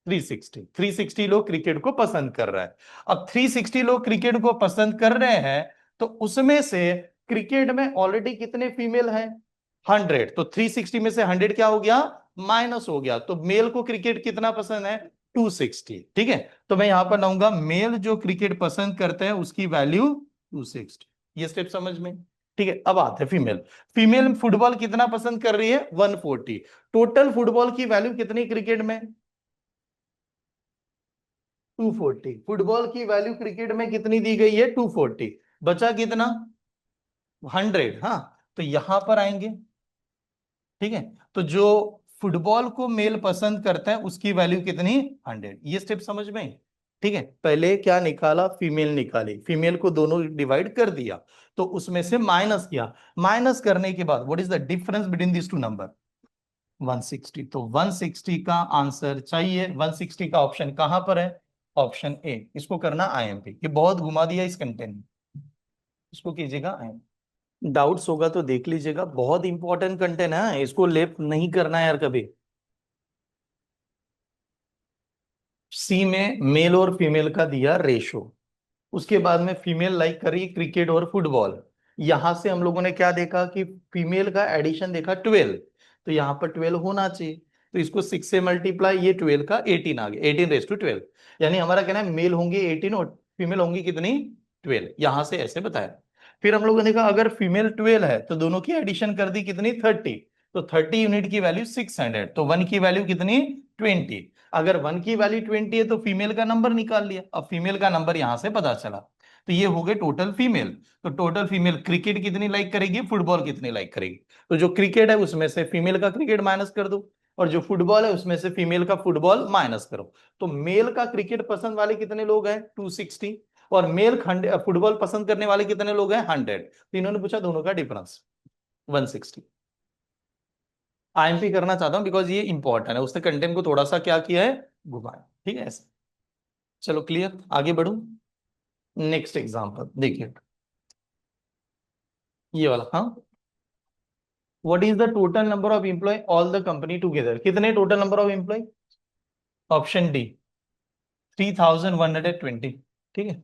360, 360 लोग क्रिकेट को पसंद कर रहे हैं। अब 360 लोग क्रिकेट को पसंद कर रहे हैं, तो उसमें से क्रिकेट में ऑलरेडी कितने फीमेल हैं 100, तो 360 में से 100 क्या हो गया माइनस हो गया, तो मेल को क्रिकेट कितना पसंद है 260, ठीक है। तो मैं यहां पर लाऊंगा मेल जो क्रिकेट पसंद करते हैं उसकी वैल्यू 260, ये स्टेप समझ में, ठीक है। अब आते हैं फीमेल, फीमेल फुटबॉल कितना पसंद कर रही है 140, टोटल फुटबॉल की वैल्यू कितनी क्रिकेट में 240, फुटबॉल की वैल्यू क्रिकेट में कितनी दी गई है 240, बचा कितना 100, हाँ। तो यहां पर आएंगे, ठीक है, तो जो फुटबॉल को मेल पसंद करता है उसकी वैल्यू कितनी 100, ये स्टेप समझ में आई? ठीक है, पहले क्या निकाला, फीमेल निकाली, फीमेल को दोनों डिवाइड कर दिया, तो उसमें से माइनस किया, माइनस करने के बाद what is the difference between this two number 160, तो 160 का आंसर चाहिए, 160 का ऑप्शन कहां पर है, ऑप्शन ए, इसको करना आईएमपी, ये बहुत घुमा दिया इस कंटेंट में, इसको कीजिएगा आईएमपी। डाउट्स होगा तो देख लीजिएगा, बहुत इंपॉर्टेंट कंटेंट है, इसको लेप नहीं करना है यार कभी। सी में मेल और फीमेल का दिया रेशो, उसके बाद में फीमेल लाइक करी क्रिकेट और फुटबॉल, यहां से हम लोगों ने क्या देखा कि फीमेल का एडिशन देखा 12, तो यहां पर 12 होना चाहिए, तो इसको 6 से मल्टीप्लाई, ये 12 का 18 आ गया, 18 रेस टू 12, यानी हमारा कहना है मेल होंगे 18 और फीमेल होंगी कितनी 12, यहां से ऐसे बताया। फिर हम लोगों ने देखा अगर फीमेल 12 है तो दोनों की एडिशन कर दी कितनी 30, तो 30 यूनिट की वैल्यू 600, तो 1 की वैल्यू कितनी 20, अगर 1 की वैल्यू 20 है तो फीमेल का नंबर निकाल लिया, अब फीमेल का नंबर यहां से पता चला, तो ये हो गए टोटल फीमेल, तो टोटल फीमेल क्रिकेट कितनी लाइक करेगी, फुटबॉल कितनी लाइक करेगी, तो जो क्रिकेट है उसमें से फीमेल का क्रिकेट माइनस कर दो, और जो फुटबॉल है उसमें से फीमेल का फुटबॉल माइनस करो। तो मेल का क्रिकेट पसंद वाले कितने लोग हैं 260, और मेल फुटबॉल पसंद करने वाले कितने लोग हैं 100। तो इन्होंने पूछा दोनों का डिफरेंस 160। आईएमपी करना चाहता हूं बिकॉज ये इंपॉर्टेंट है, उसने कंटेंट को थोड़ा सा क्या किया है, घुमाया। ठीक है ऐसे। चलो क्लियर, आगे बढ़ू। नेक्स्ट एग्जांपल देखिए, ये वाला। हाँ, what is the total number of employ all the company together, कितने total number of employ? Option D 3120। ठीक है।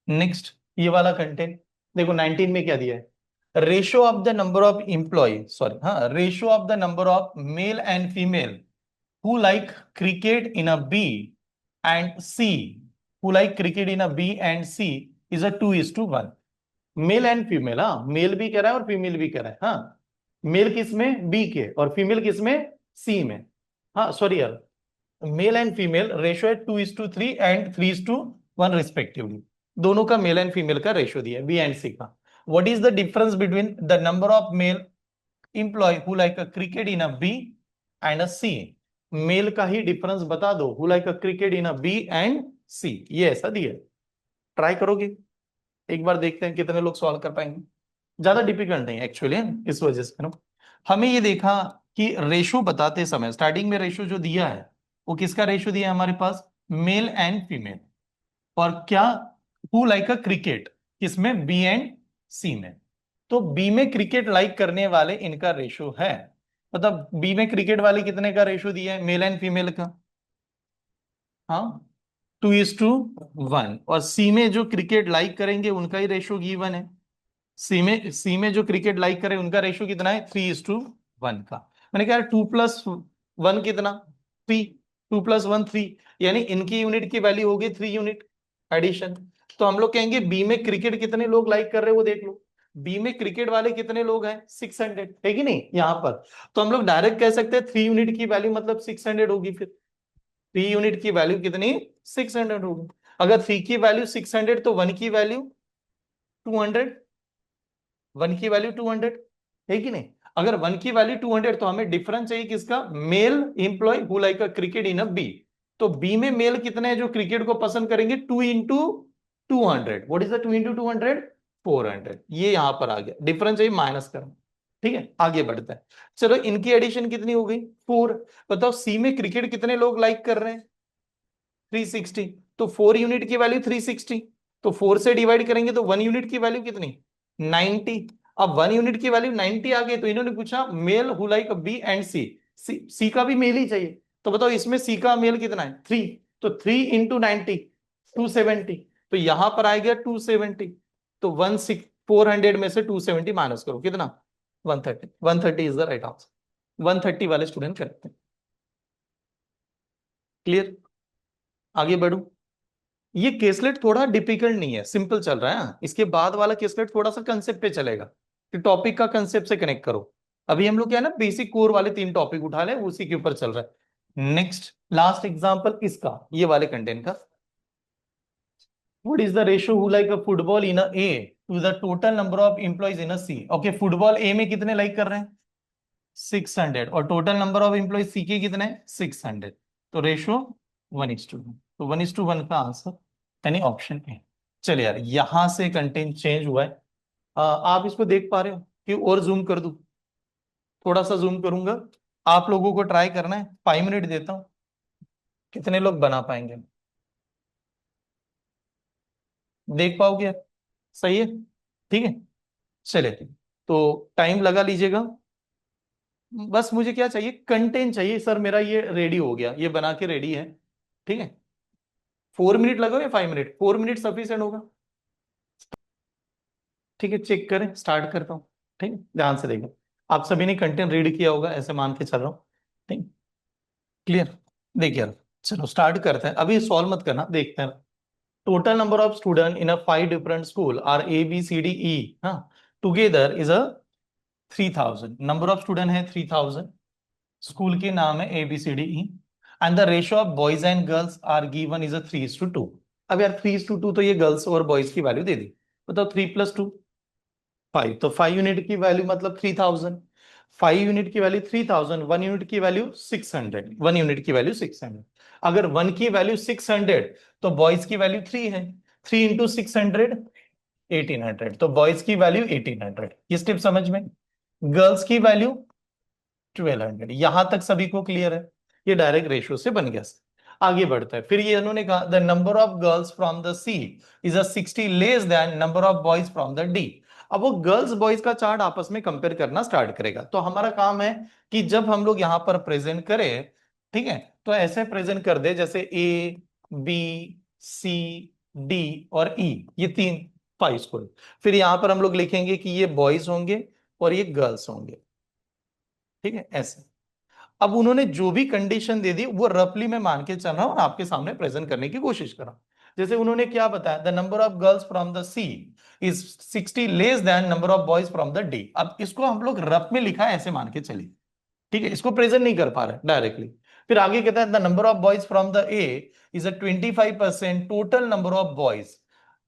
नेक्स्ट, ये वाला कंटेंट देखो, 19 में क्या दिया है, ratio of the number of employ, sorry हाँ, ratio of the number of male and female who like cricket in a B and C, who like cricket in a B and C is a 2:1। Mail and female, हाँ, mail भी कह रहा है और female भी कह रहा है। हाँ, मेल किस में, बी के, और फीमेल किस में, सी में। हाँ सॉरी यार, मेल एंड फीमेल रेशियो है 2:3 एंड 3:1 रिस्पेक्टिवली। दोनों का मेल एंड फीमेल का रेशियो दिया है, बी एंड सी का। What is the difference between the number of male employ who like a cricket in a B and a C? Male का ही difference बता दो, who like a cricket in a B and C, ये ऐसा दिया। Try करोगे? एक बार देखते हैं कितने लोग सॉल्व कर पाएंगे। ज्यादा डिफिकल्ट नहीं एक्चुअली, इस वजह से ना हमें ये देखा कि रेशो बताते समय स्टार्टिंग में रेशो जो दिया है वो किसका रेशो दिया है हमारे पास, मेल एंड फीमेल। और क्या, हु लाइक अ क्रिकेट, किसमें, बी एंड सी में। तो बी में क्रिकेट लाइक करने वाले इनका रेशो है, मतलब बी में क्रिकेट वाले कितने का रेशो दिया है, मेल एंड फीमेल का, हाँ 2:1। और सी में जो क्रिकेट लाइक करेंगे उनका ही रेशो गिवन है। सी में जो क्रिकेट लाइक करे उनका रेशो कितना है, 3:1 का। मैंने कहा 2+1 कितना, 3। 2+1 3, यानी इनकी यूनिट की वैल्यू होगी 3 यूनिट एडिशन। तो हम लोग कहेंगे बी में क्रिकेट कितने लोग लाइक कर रहे हैं वो देख लो। बी में क्रिकेट वाले कितने लोग हैं, 600 है कि नहीं यहां पर। तो हम लोग डायरेक्ट कह सकते हैं 3 यूनिट की वैल्यू मतलब 600 होगी। फिर 3 यूनिट की वैल्यू कितनी, 600 होगी। अगर 3 की वैल्यू 600 तो 1 की वैल्यू 200। 1 की वैल्यू 200 है कि नहीं। अगर 1 की वैल्यू 200 तो हमें डिफरेंस चाहिए किसका, male employ who like a cricket in a B. तो बी में मेल कितने हैं जो क्रिकेट को पसंद करेंगे, 2 into 200। What is the 2 into 200, 400। ये यहां पर आ गया, डिफरेंस चाहिए माइनस करना। ठीक है, आगे बढ़ता है। चलो इनकी एडिशन कितनी हो गई, 4। बताओ सी में क्रिकेट कितने लोग लाइक कर रहे हैं, 360। तो 4 यूनिट की वैल्यू 360, तो 4 से डिवाइड करेंगे तो 1 यूनिट की वैल्यू कितनी, 90। अब 1 यूनिट की वैल्यू 90 आ गई, तो इन्होंने पूछा male who like B and C. C का भी मेल ही चाहिए। तो बताओ इसमें सी का मेल कितना है, 3। तो 3 into 90, 270। तो यहां पर आ गया 270। तो 400 में से 270 माइनस करो कितना, 130। 130 इज द राइट आंसर। 130 वाले स्टूडेंट करते हैं। क्लियर, आगे बढ़ू। ये केसलेट थोड़ा डिफिकल्ट नहीं है, सिंपल चल रहा है। हाँ? इसके बाद वाला केसलेट थोड़ा सा कंसेप्ट पे चलेगा कि टॉपिक का कंसेप्ट से कनेक्ट करो। अभी हम लोग क्या है ना, बेसिक कोर वाले 3 टॉपिक उठा ले, उसी के ऊपर चल रहा है। नेक्स्ट लास्ट एग्जांपल इसका, ये वाले कंटेंट का। What is the ratio who like a football in a A to the total number of employees in a C. Okay, football A में कितने लाइक कर रहे हैं, 600, और total number of employees C के कितने, 600। तो रेशियो 1:1। तो 1:1 का आंसर यानी ऑप्शन ए। चलिए यार, यहां से कंटेंट चेंज हुआ है। आप इसको देख पा रहे हो कि और जूम कर दूं, थोड़ा सा जूम करूंगा। आप लोगों को ट्राई करना है, 5 मिनट देता हूं, कितने लोग बना पाएंगे, देख पाओगे आप? सही है, ठीक है। चलिए, तो टाइम लगा लीजिएगा। बस मुझे क्या चाहिए, कंटेंट चाहिए सर, मेरा ये रेडी हो गया, ये बना के रेडी है। ठीक है, 4 मिनट लगो या 5 मिनट, 4 मिनट सफिशिएंट होगा। ठीक है, चेक करें, स्टार्ट करता हूँ। ठीक है, ध्यान से देखो। आप सभी ने कंटेंट रीड किया होगा ऐसे मान के चल रहा हूँ। ठीक, क्लियर। देखिए यार, चलो स्टार्ट करते हैं, अभी सॉल्व मत करना, देखते हैं। Total number of student in a 5 different school are A B C D E, हाँ, together is a 3000। Number of student है 3000, स्कूल के नाम है A B C D E, and the ratio of boys and girls are given is a 3:2। अब यार 3:2 तो ये girls और बॉयज की वैल्यू दे दी। बताओ 3 + 2 5, तो 5 यूनिट की वैल्यू मतलब 3000। 5 यूनिट की वैल्यू 3000, 1 यूनिट की वैल्यू 600, 1 यूनिट की वैल्यू 600। अगर 1 की वैल्यू 600 तो बॉयज की वैल्यू 3 है, 3 इंटू 600 1800, तो बॉयज की वैल्यू 1800। ये स्टेप समझ में। गर्ल्स की वैल्यू 1200। यहां तक सभी को क्लियर है। ये डायरेक्ट रेशियो से बन गया। आगे बढ़ता है, फिर ये उन्होंने कहा the number of girls from the C is a 60 less than number of boys from the D. अब वो गर्ल्स बॉयज का चार्ट आपस में कंपेयर करना स्टार्ट करेगा। तो हमारा काम है कि जब हम लोग यहां पर प्रेजेंट करें, ठीक है, तो ऐसे प्रेजेंट कर दे जैसे ए, बी, सी, डी और ई, ये तीन 5 स्कूल। फिर यहां पर हम लोग लिखेंगे कि ये बॉयज होंगे और ये गर्ल्स होंगे, ठीक है, ऐसे। अब उन्होंने जो भी कंडीशन दे दी वो रफली मैं मान के चल रहा हूं और आपके सामने प्रेजेंट करने की कोशिश कर रहा हूं। जैसे उन्होंने क्या बताया, the number of girls from the C is 60 less than number of boys from the D. अब इसको हम लोग रफ में लिखा है ऐसे मान के चलिए, ठीक है, इसको प्रेजेंट नहीं कर पा रहे डायरेक्टली। फिर आगे कहता है the number of boys from the A is a 25% total number of boys.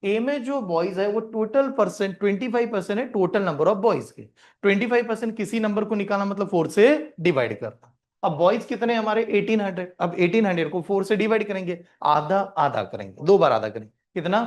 A में जो बॉयज है वो टोटल परसेंट 25% है टोटल नंबर ऑफ बॉयज के। 25% किसी नंबर को निकालना मतलब 4 से डिवाइड करना। अब बॉयज कितने हमारे 1800, अब 1800 को 4 से डिवाइड करेंगे, आधा आधा करेंगे, 2 बार आधा करेंगे, कितना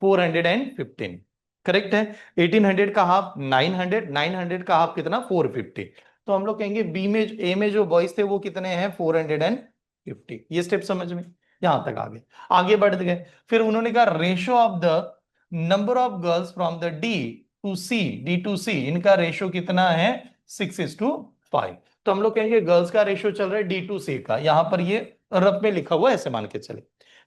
415। करेक्ट है। 1800 का हाफ 900, 900 का हाफ कितना 450। तो हम लोग कहेंगे बी में, ए में जो बॉयज थे वो कितने हैं 450। ये स्टेप समझ में। यहां तक आगे आगे बढ़ गए। फिर उन्होंने कहा ratio of the number of girls from the D to C, D to C, इनका रेशियो कितना है 6:5। तो हम लोग कहेंगे गर्ल्स का रेशियो चल रहा है डी टू सी का, यहां पर ये रफ में लिखा हुआ है ऐसे मान के चले।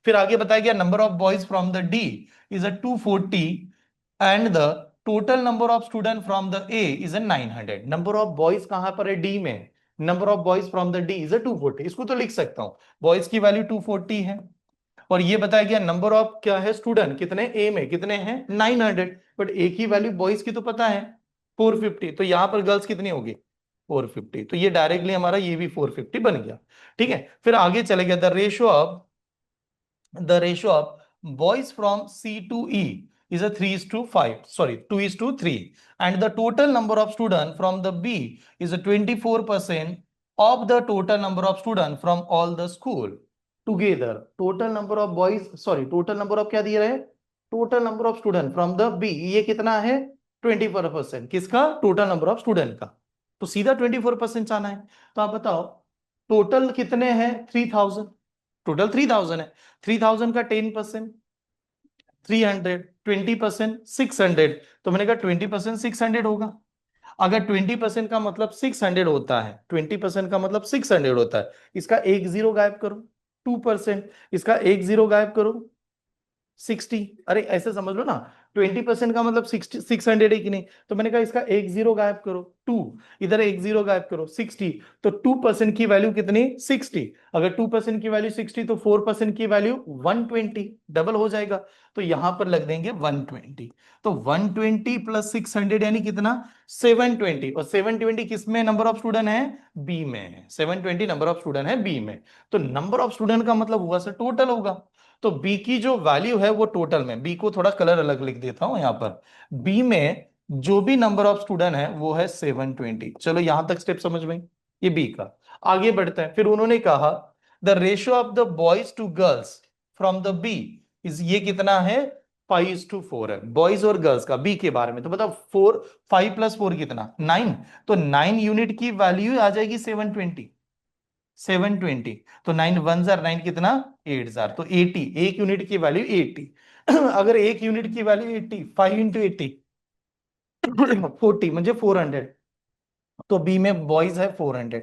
फिर आगे बताया गया number of boys from the D is a 240 and the total number of student from the A is a 900। number of boys कहां पर है D में, number of boys from the D is a 240। इसको तो लिख सकता हूं, boys की वैल्यू 240 है और ये बताया गया नंबर ऑफ क्या है स्टूडेंट कितने A में कितने हैं 900, बट ए की वैल्यू बॉयज की तो पता है 450, तो यहां पर गर्ल्स कितनी होगी 450। तो ये डायरेक्टली हमारा ये भी 450 बन गया, ठीक है। फिर आगे चले गया the ratio of boys from C to E is a 3:5, sorry 2:3, and the total number of students from the B is a 24% of the total number of students from all the school together। total number of boys, sorry total number of क्या दिया है, total number of student from the B, ये कितना है 24%, किसका total number of student का। तो सीधा 24% आना है। तो आप बताओ टोटल कितने हैं 3000, टोटल 3000 है, 3000 का 10% 300, 20% 600, तो मैंने कहा 20% 600 होगा। अगर 20% का मतलब 600 होता है, 20% का मतलब 600 होता है, इसका एक जीरो गायब करो 2%, इसका एक जीरो गायब करो 60। अरे ऐसे समझ लो ना, 20% का मतलब 600 है कि नहीं, तो मैंने कहा इसका एक जीरो गायब करो 2, इधर एक जीरो गायब करो 60, तो 2% की वैल्यू कितनी 60। अगर 2% की वैल्यू 60 तो 4% की वैल्यू 120, डबल हो जाएगा, तो यहां पर लग देंगे 120। तो 120 प्लस 600 यानी कितना 720, और 720 किस में नंबर ऑफ स्टूडेंट है बी में है, 720 नंबर ऑफ स्टूडेंट है बी में। तो नंबर ऑफ स्टूडेंट का मतलब हुआ सर टोटल होगा। तो बी की जो वैल्यू है वो टोटल में, बी को थोड़ा कलर अलग लिख देता हूं यहां पर, बी में जो भी नंबर ऑफ स्टूडेंट है वो है 720। चलो यहां तक स्टेप समझ में, ये बी का। आगे बढ़ते हैं, फिर उन्होंने कहा the ratio of the boys to girls from the B is, ये कितना है 5:4 है, बॉयज और गर्ल्स का बी के बारे में। तो बताओ 5 + 4 कितना 9, तो 9 यूनिट की वैल्यू आ जाएगी 720, 720। तो 9 1 9 कितना 8 तो 80, एक यूनिट की वैल्यू 80। अगर एक यूनिट की वैल्यू 80, 5 इंटू 80 40 म्हणजे 400, तो बी में बॉयज है 400।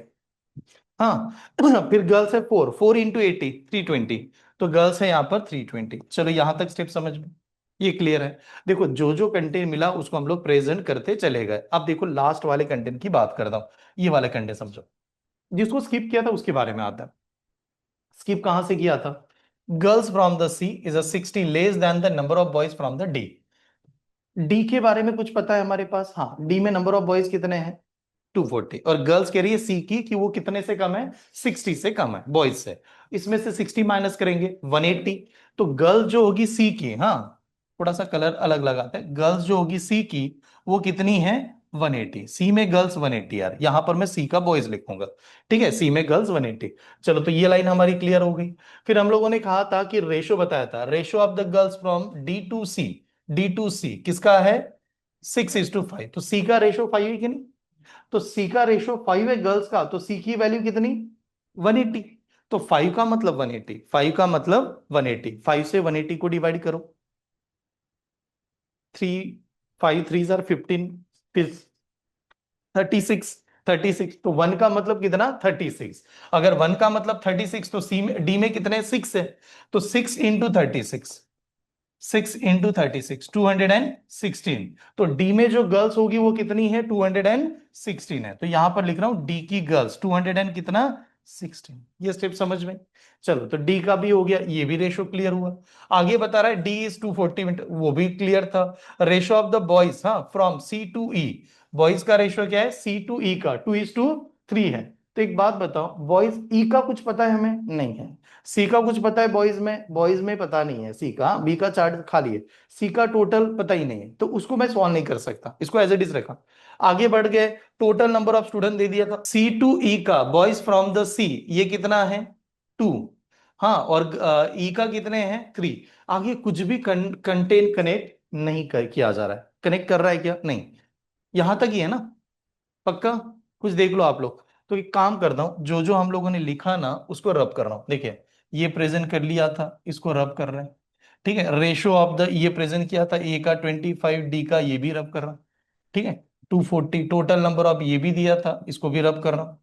हाँ फिर गर्ल्स है 4, 4 इंटू 80 320, तो गर्ल्स है यहाँ पर 320। चलो यहां तक स्टेप समझ में, ये क्लियर है। देखो जो जो कंटेंट मिला उसको हम लोग प्रेजेंट करते चले गए। अब देखो लास्ट वाले कंटेंट की बात करता हूं, ये वाला कंटेंट समझो, जिसको स्किप किया था उसके बारे में आता है। स्किप कहां से किया था, girls from the C is a 60 less than the number of boys from the D. D के बारे में कुछ पता है हमारे पास, हाँ डी में नंबर ऑफ बॉयज कितने हैं 240, और गर्ल्स कह रही है सी की कि वो कितने से कम है 60 से कम है बॉयज से। इसमें से 60 माइनस करेंगे 180, तो गर्ल्स जो होगी सी की, हाँ थोड़ा सा कलर अलग लगाते हैं, गर्ल्स जो होगी सी की वो कितनी है 180, सी में गर्ल्स 180 यार, यहां पर मैं सी का बॉयज लिखूंगा। ठीक है, सी में गर्ल्स 180। चलो तो ये लाइन हमारी क्लियर हो गई। फिर हम लोगों ने कहा था कि रेशो बताया था, ratio of the girls from D to C, D to C किसका है 6:5, तो सी का रेशो 5 है कि नहीं, तो सी का रेशो 5 है गर्ल्स का, तो सी की वैल्यू कितनी 180। तो 5 का मतलब 180, 5 का मतलब 180, 5 से 180 को डिवाइड करो, 3 5 3 15, 36, 36, तो 1 का मतलब कितना 36। अगर 1 का मतलब 36 तो सी में डी में कितने 6 है, तो 6 × 36, 6 × 36 216। तो डी में जो गर्ल्स होगी वो कितनी है 216 है, तो यहां पर लिख रहा हूं डी की गर्ल्स 200 एंड कितना 16। ये स्टेप समझ में। चलो तो डी का भी हो गया, ये भी रेशो क्लियर हुआ। आगे बता रहा है डी इज 240, वो भी क्लियर था। रेशो ऑफ द बॉयज, हाँ, from C to E, boys का रेशो क्या है सी टू ई का 2:3 है। तो एक बात बताओ, बॉयज ई का कुछ पता है हमें नहीं है, सी का कुछ पता है बॉयज में पता नहीं है, सी का बी का चार्ट खाली है, सी का टोटल पता ही नहीं है, तो उसको मैं सॉल्व नहीं कर सकता, इसको एज इट इज रखा। आगे बढ़ गए, total number of student they दिया था, सी टू ई का बॉयज फ्रॉम द सी ये कितना है 2, हाँ, और ई का कितने हैं 3। आगे कुछ भी कंटेन कनेक्ट नहीं किया जा रहा है, कनेक्ट कर रहा है क्या नहीं, यहां तक ही है ना, पक्का। कुछ देख लो आप लोग, तो एक काम करता हूं, जो जो हम लोगों ने लिखा ना उसको रब कर रहा हूं, देखिए ये प्रेजेंट कर लिया था, इसको रब कर रहे हैं। ठीक है, रेशो ऑफ द ये प्रेजेंट किया था, ए का 25, डी का ये भी रब कर रहा हूं। ठीक है, 240 टोटल नंबर ऑफ ये भी दिया था, इसको भी रब कर रहा हूं।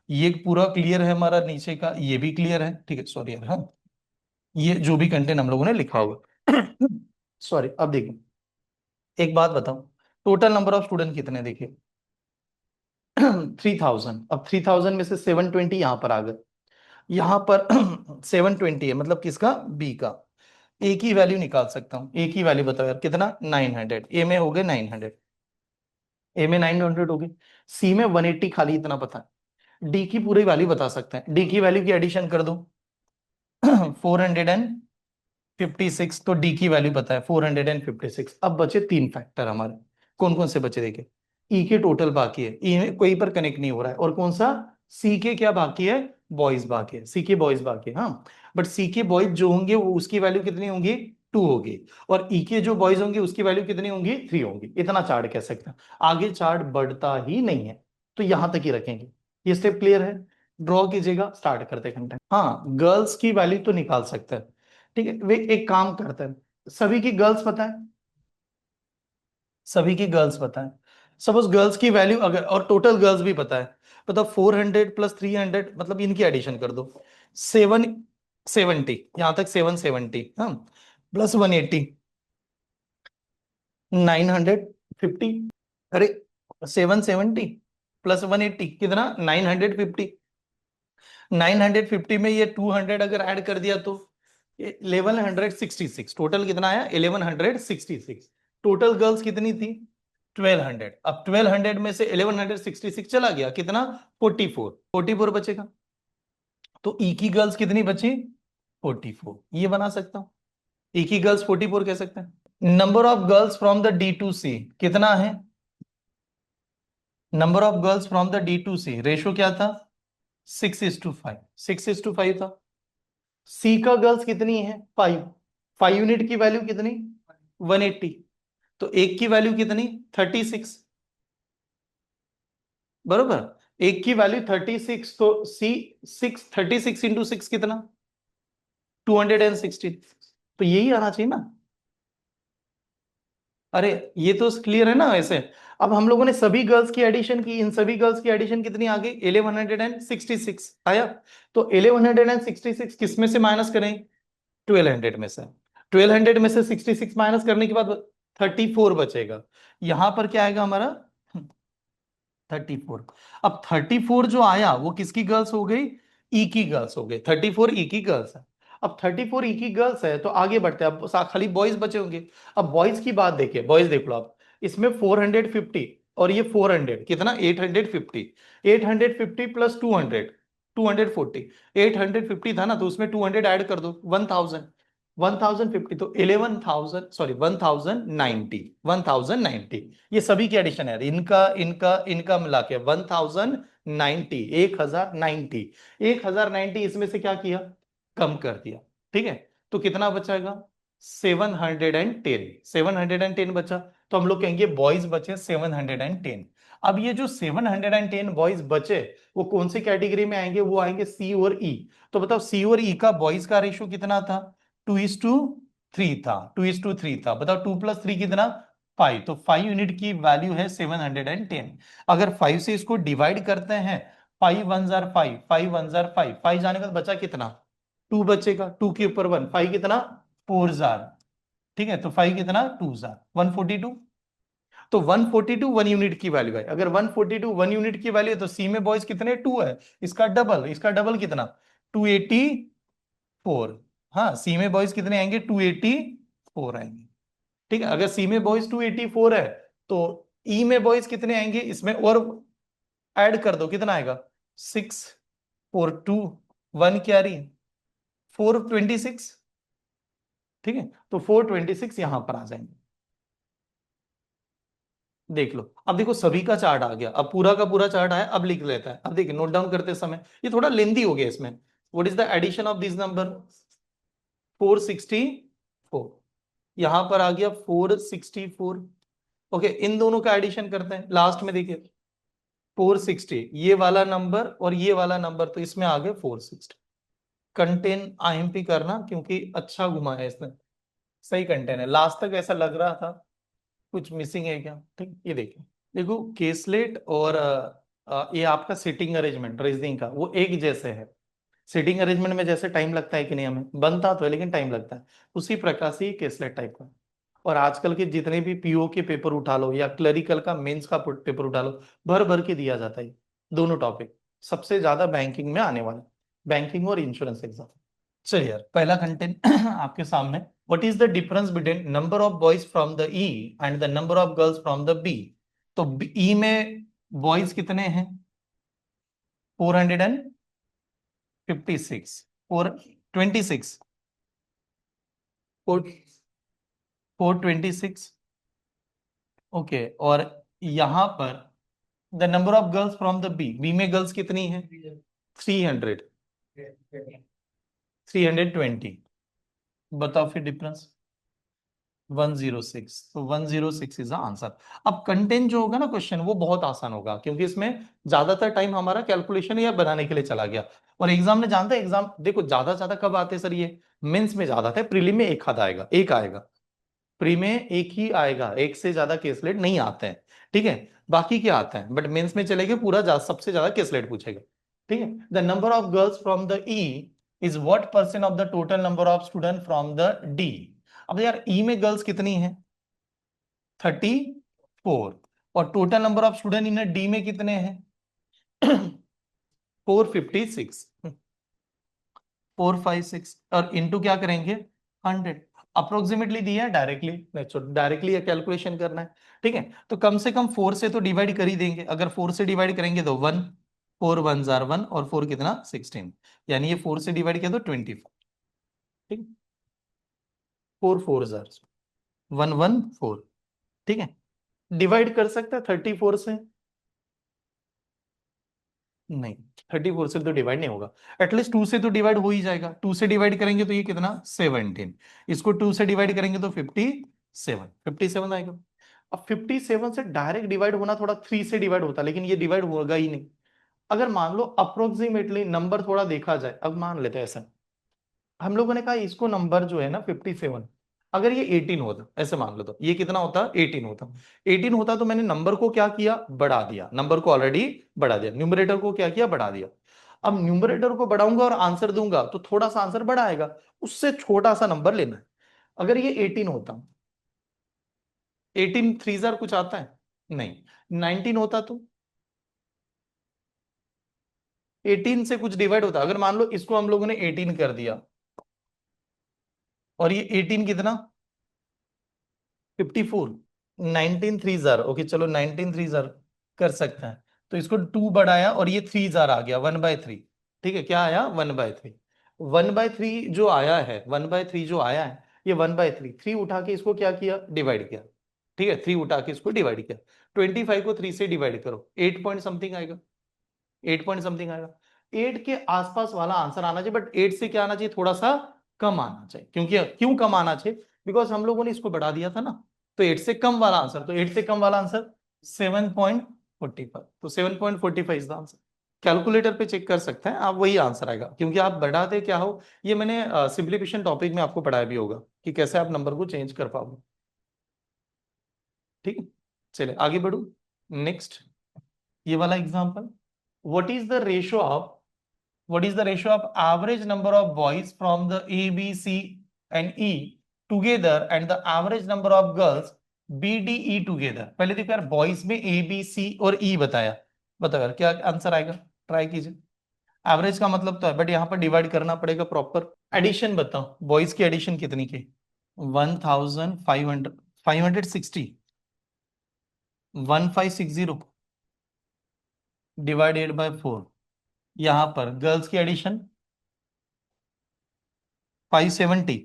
ये पूरा क्लियर है हमारा, नीचे का ये भी क्लियर है, ठीक है, सॉरी यार, हाँ, ये जो भी कंटेंट हम लोगों ने लिखा होगा सॉरी। अब देखो, एक बात बताओ, टोटल नंबर ऑफ स्टूडेंट कितने देखिए 3000, अब 3000 में से 720 यहां पर आ गए, यहां पर 720 है, मतलब किसका बी का। ए की वैल्यू निकाल सकता हूं, ए की वैल्यू बताओ यार कितना 900, ए में हो गए 900, ए में 900 हो गए, सी में 180 खाली इतना पता है, डी की पूरी वैल्यू बता सकते हैं, डी की वैल्यू की एडिशन कर दो 456, तो डी की वैल्यू पता है 456। अब बचे 3 फैक्टर हमारे, कौन कौन से बचे देखे, ई के टोटल बाकी है, ई में कोई पर कनेक्ट नहीं हो रहा है, और कौन सा सी के क्या बाकी है बॉयज बाकी है, सी के बॉयज बाकी है, हाँ, बट सी के बॉयज जो होंगे वो उसकी वैल्यू कितनी होंगी 2 होगी, और ई के जो बॉयज होंगे उसकी वैल्यू कितनी होंगी 3 होंगी, इतना चार्ट कह सकते हैं। आगे चार्ट बढ़ता ही नहीं है, तो यहां तक ही रखेंगे। ये स्टेप क्लियर है, ड्रॉ कीजिएगा, स्टार्ट करते कंटेंट। हाँ, गर्ल्स की वैल्यू तो निकाल सकते हैं। ठीक है, वे एक काम करते हैं, सभी की गर्ल्स पता है, सभी की गर्ल्स पता है, सपोज गर्ल्स की वैल्यू अगर, और टोटल गर्ल्स भी पता है, बताओ 400 + 300 मतलब इनकी एडिशन कर दो, 770, यहां तक 770, हाँ, +180, 950, अरे 770 + 180 कितना 950, 950 में ये 200 अगर ऐड कर दिया तो 1166, टोटल कितना आया 1166। टोटल गर्ल्स कितनी थी 1200, अब 1200 में से 1166 चला गया कितना 44, 44 बचेगा, तो ई की गर्ल्स कितनी बची 44, ये बना सकता हूं, ई की गर्ल्स 44 कह सकते हैं। Number of girls from the D to C कितना है, number of girls from the D to C ratio क्या था 6:5, 6:5 था। सी का गर्ल्स कितनी है 5, 5 यूनिट की वैल्यू कितनी 180, तो एक की वैल्यू कितनी 36, बरोबर, एक की वैल्यू 36, तो सी 36 × 6 कितना 216, तो यही आना चाहिए ना। अरे ये तो क्लियर है ना वैसे। अब हम लोगों ने सभी गर्ल्स की एडिशन की, इन सभी गर्ल्स की एडिशन कितनी आ गई 1166 आया, तो 1166 किस में से माइनस करें 1200 में से, 1200 में से 66 माइनस करने के बाद 34 बचेगा, यहां पर क्या आएगा हमारा 34। अब 34 जो आया वो किसकी गर्ल्स हो गई ई की गर्ल्स हो गई, 34 ई की गर्ल्स है। अब 34 ई की गर्ल्स है तो आगे बढ़ते हैं, अब खाली बॉयज बचे होंगे। अब बॉयज की बात देखिए, बॉयज देख लो आप, इसमें 450 और ये 400 कितना 850, 850 + 200 240, 850 था ना, तो उसमें 200 ऐड कर दो 1000, 1050 तो 11,000 सॉरी 1090 1090 ये सभी की एडिशन है, इनका इनका इनका मिला के 1090 1090 1090 इसमें से क्या किया, कम कर दिया। ठीक है, तो कितना बचेगा 710 710 बचा, तो हम लोग कहेंगे बॉयज बचे 710। अब ये जो 710 बॉयज बचे वो कौन सी कैटेगरी में आएंगे, वो आएंगे सी और ई। तो बताओ सी और ई का बॉयज का रेशियो कितना था, 2:3 था, 2:3 था। बताओ 2+3 कितना, 5, तो 5 यूनिट की वैल्यू है 710। अगर 5 से इसको डिवाइड करते हैं, 5 1 जार 5, 5 1 जार 5, 5 जाने का बचा कितना, 2 बचेगा, 2 के ऊपर 1, 5 कितना 4 जार। ठीक है, तो 5 कितना 2 जार 142। तो 142 1 यूनिट की वैल्यू है, अगर 142 1 यूनिट की वैल्यू है तो सी में बॉयज कितने 2 है, इसका डबल कितना 284। हाँ, सी में बॉयज कितने आएंगे 284 आएंगे। ठीक है, अगर सी में बॉयज 284 है तो ई में बॉयज कितने आएंगे, इसमें और ऐड कर दो कितना आएगा 6 4 2 1 कैरी 426। ठीक है, तो 426 यहां पर आ जाएंगे। देख लो, अब देखो सभी का चार्ट आ गया, अब पूरा का पूरा चार्ट आया, अब लिख लेता है। अब देखिए नोट डाउन करते समय ये थोड़ा लेंदी हो गया इसमें, what is the addition of this number 464, यहां पर आ गया 464। ओके, इन दोनों का एडिशन करते हैं, लास्ट में देखिए 460, ये वाला नंबर और ये वाला नंबर, तो इसमें आ गए 460। कंटेन आईएमपी करना क्योंकि अच्छा घुमा है इसने, सही कंटेन है, लास्ट तक ऐसा लग रहा था कुछ मिसिंग है क्या। ठीक, ये देखिए, देखो केसलेट और ये आपका सिटिंग अरेंजमेंट रीजनिंग का वो एक जैसे है। सिटिंग अरेंजमेंट में जैसे टाइम लगता है कि नहीं, हमें बनता तो है लेकिन टाइम लगता है, उसी प्रकार से ये केसलेट टाइप का। और आजकल के जितने भी पीओ के पेपर उठा लो या क्लरिकल का मेंस का पेपर उठा लो, भर भर के दिया जाता है दोनों टॉपिक, सबसे ज्यादा बैंकिंग में आने वाला, बैंकिंग और इंश्योरेंस एग्जाम। चलिए यार, पहला कंटेंट आपके सामने, what is the difference between number of boys from the E and the number of girls from the B. तो ई में बॉयज कितने हैं 456, 426, 426। ओके, और यहां पर the number of girls from the B, B में गर्ल्स कितनी है 300, 320। बताओ फिर डिफरेंस 106, तो 106 इज द आंसर। अब कंटेंट जो होगा ना क्वेश्चन वो बहुत आसान होगा क्योंकि इसमें ज्यादातर टाइम हमारा कैलकुलेशन या बनाने के लिए चला गया। और एग्जाम में जानते हैं, एग्जाम देखो ज्यादा से ज्यादा कब आते हैं सर, ये मेंस में ज्यादा आते हैं, प्रीलिम में एक आधा आएगा, एक आएगा, प्री में एक ही आएगा, एक से ज्यादा केसलेट नहीं आते हैं। ठीक है, बाकी क्या आते हैं, बट मेंस में चलेंगे पूरा सबसे ज्यादा केसलेट पूछेगा। ठीक है, the number of girls from the E is what percent of the total number of student from the D. अब यार ई में गर्ल्स कितनी है 34, और total number of student in D में कितने हैं 456, 456, और इनटू क्या करेंगे 100। अप्रोक्सीमेटली दिया है डायरेक्टली नहीं, डायरेक्टली कैलकुलेशन करना है। ठीक है, तो कम से कम 4 से तो डिवाइड कर ही देंगे, अगर 4 से डिवाइड करेंगे तो 1, 4 1 जार 1, और 4 कितना 16, यानी ये 4 से डिवाइड किया तो 24। ठीक, 4 4 जार 114। ठीक है, डिवाइड कर सकता है 34 से, नहीं 34 से तो डिवाइड नहीं होगा, एटलीस्ट 2 से तो डिवाइड हो ही जाएगा, 2 से डिवाइड करेंगे तो ये कितना 17, इसको 2 से डिवाइड करेंगे तो 57, 57 आएगा। अब 57 से डायरेक्ट डिवाइड होना थोड़ा 3 से डिवाइड होता, लेकिन ये डिवाइड होगा ही नहीं। अगर मान लो अप्रोक्सीमेटली नंबर थोड़ा देखा जाए, अब मान लेते हैं ऐसा, हम लोगों ने कहा इसको नंबर जो है ना 57, अगर ये 18 होता, ऐसे मान लो तो ये कितना होता 18 होता, 18 होता तो मैंने नंबर को क्या किया बढ़ा दिया, नंबर को ऑलरेडी बढ़ा दिया, न्यूमरेटर को क्या किया बढ़ा दिया। अब न्यूमरेटर को बढ़ाऊंगा और आंसर दूंगा तो थोड़ा सा आंसर बड़ा आएगा, उससे छोटा सा नंबर लेना है। अगर ये 18 होता, 18 3 जार कुछ आता है नहीं, 19 होता तो 18 से कुछ डिवाइड होता, अगर मान लो इसको हम लोगों ने 18 कर दिया और ये 18 कितना 54, 19 3 जार, ओके चलो 19 3 जार कर सकते हैं, तो इसको 2 बढ़ाया और ये 3 जार आ गया 1/3। ठीक है, क्या आया 1/3। 1/3 जो आया है, 1/3 जो आया है, ये 1/3, 3 उठा के इसको क्या किया, डिवाइड किया। ठीक है, 3 उठा के इसको डिवाइड किया। 25 को 3 से डिवाइड करो, 8 पॉइंट समथिंग आएगा, 8 पॉइंट समथिंग आएगा। 8 के आसपास वाला आंसर आना चाहिए, बट 8 से क्या आना चाहिए, थोड़ा सा कम आना चाहिए। क्योंकि क्यों कम आना चाहिए, बिकॉज हम लोगों ने इसको बढ़ा दिया था ना, तो 8 से कम वाला आंसर, तो 8 से कम वाला आंसर 7.45, तो 7.45 इज द आंसर। कैलकुलेटर पे चेक कर सकते हैं आप, वही आंसर आएगा, क्योंकि आप बढ़ाते क्या हो, ये मैंने सिंप्लीफिकेशन टॉपिक में आपको पढ़ाया भी होगा कि कैसे आप नंबर को चेंज कर पाओगे। ठीक है, चलिए आगे बढ़ू। नेक्स्ट, ये वाला example, what is the ratio of, what is the ratio of average number of boys from the A, B, C and E together and the average number of girls B, D, E together? पहले देखो यार, boys में A, B, C और E बताया, बताओ यार क्या answer आएगा, ट्राई कीजिए। एवरेज का मतलब तो है, बट यहाँ पर डिवाइड करना पड़ेगा प्रॉपर। एडिशन बताओ, बॉयज की एडिशन कितनी की, 1500, 560, 1560 डिवाइडेड बाय 4। यहाँ पर गर्ल्स की एडिशन 570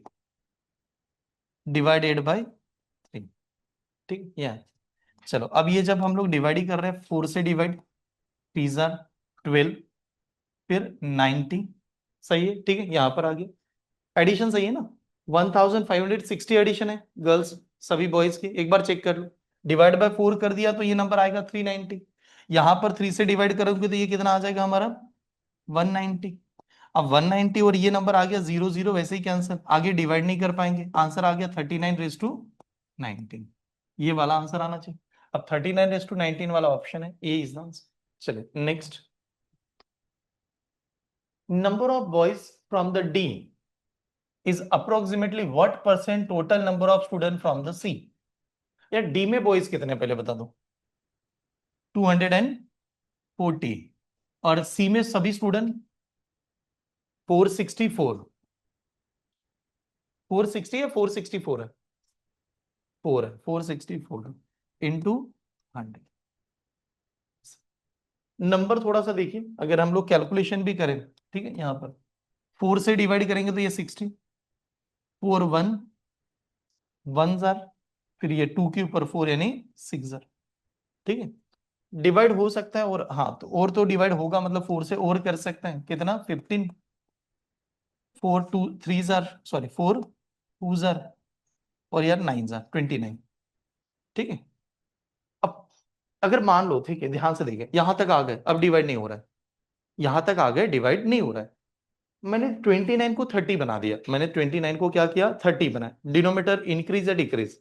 डिवाइडेड बाय 3। ठीक, या चलो, अब ये जब हम लोग डिवाइड ही कर रहे हैं, 4 से डिवाइड, 3 जार 12, फिर 90, सही है। ठीक है, यहां पर आ गया, एडिशन सही है ना, 1560 एडिशन है गर्ल्स सभी बॉयज की, एक बार चेक कर लो। डिवाइड बाय 4 कर दिया तो ये नंबर आएगा 390। यहां पर 3 से डिवाइड करोगे तो ये कितना आ जाएगा हमारा, 190। अब 190 और ये नंबर आ गया 00, वैसे ही कैंसिल, आगे डिवाइड नहीं कर पाएंगे, आंसर आ गया 39 रेज टू 19। ये वाला आंसर आना चाहिए। अब 39 रेज टू 19 वाला ऑप्शन है, ए इज द आंसर। चलिए next, number of boys from the D is approximately what percent total number of student from the C? या डी में बॉयज कितने पहले बता दो, 240, और सी में सभी स्टूडेंट 464, 460 या 464 है, 4 है, 464 इंटू 100। नंबर थोड़ा सा देखिए, अगर हम लोग कैलकुलेशन भी करें, ठीक है, यहाँ पर 4 से डिवाइड करेंगे तो ये 60, 4 1 1 जार, फिर ये 2 के ऊपर 4 यानी 6 जार। ठीक है, डिवाइड हो सकता है, और हाँ तो डिवाइड होगा, मतलब 4 से और कर सकते हैं, कितना 15, 4 2 3 जार, सॉरी 4 2 जार, और यार 9 जार 29। ठीक है, अब अगर मान लो, ठीक है ध्यान से देखिए, यहां तक आ गए, अब डिवाइड नहीं हो रहा है, यहां तक आ गए, डिवाइड नहीं हो रहा है। मैंने 29 को 30 बना दिया, मैंने 29 को क्या किया, 30 बनाया। डिनोमीटर इंक्रीज या डिक्रीज,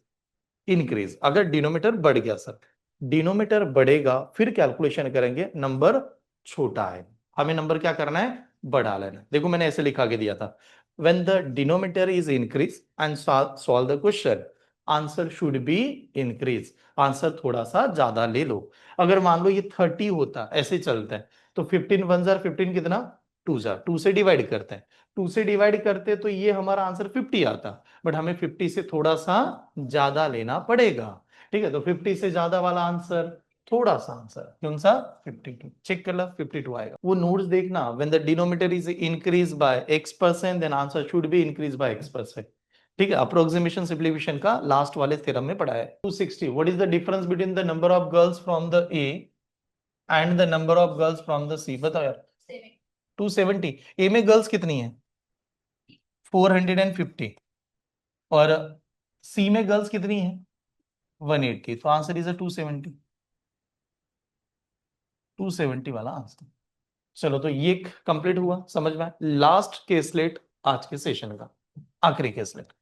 इंक्रीज। अगर डिनोमीटर बढ़ गया सर, डिनोमीटर बढ़ेगा, फिर कैलकुलेशन करेंगे, नंबर छोटा है, हमें नंबर क्या करना है, बढ़ा लेना है। देखो मैंने ऐसे लिखा के दिया था, when the denominator is increase and solve the question, answer should be increase, answer थोड़ा सा ज्यादा ले लो। अगर मान लो ये 30 होता, ऐसे चलता है, तो 15 1 जार 15 कितना, 2 जार, 2 से डिवाइड करते हैं, 2 से डिवाइड करते तो ये हमारा आंसर 50 आता, बट हमें 50 से थोड़ा सा ज्यादा लेना पड़ेगा। ठीक है, तो 50 से ज्यादा वाला आंसर, थोड़ा सा आंसर कौन सा, 52, चेक कर लो 52 आएगा। वो नोट्स देखना, when the denominator is increase by x%, then answer should be increase by x%। ठीक है, अप्रोक्सीमेशन सिंप्लीफिकेशन का लास्ट वाले थ्योरम में पढ़ा है। 260, what is the difference between the number of girls from the A and the number of girls from the C, बताओ यार। 270, ए में गर्ल्स कितनी है, 450, और सी में गर्ल्स कितनी है, 180, तो आंसर इज 270, 270 वाला आंसर। चलो, तो ये कंप्लीट हुआ, समझ में। लास्ट केसलेट आज के सेशन का, आखिरी केसलेट।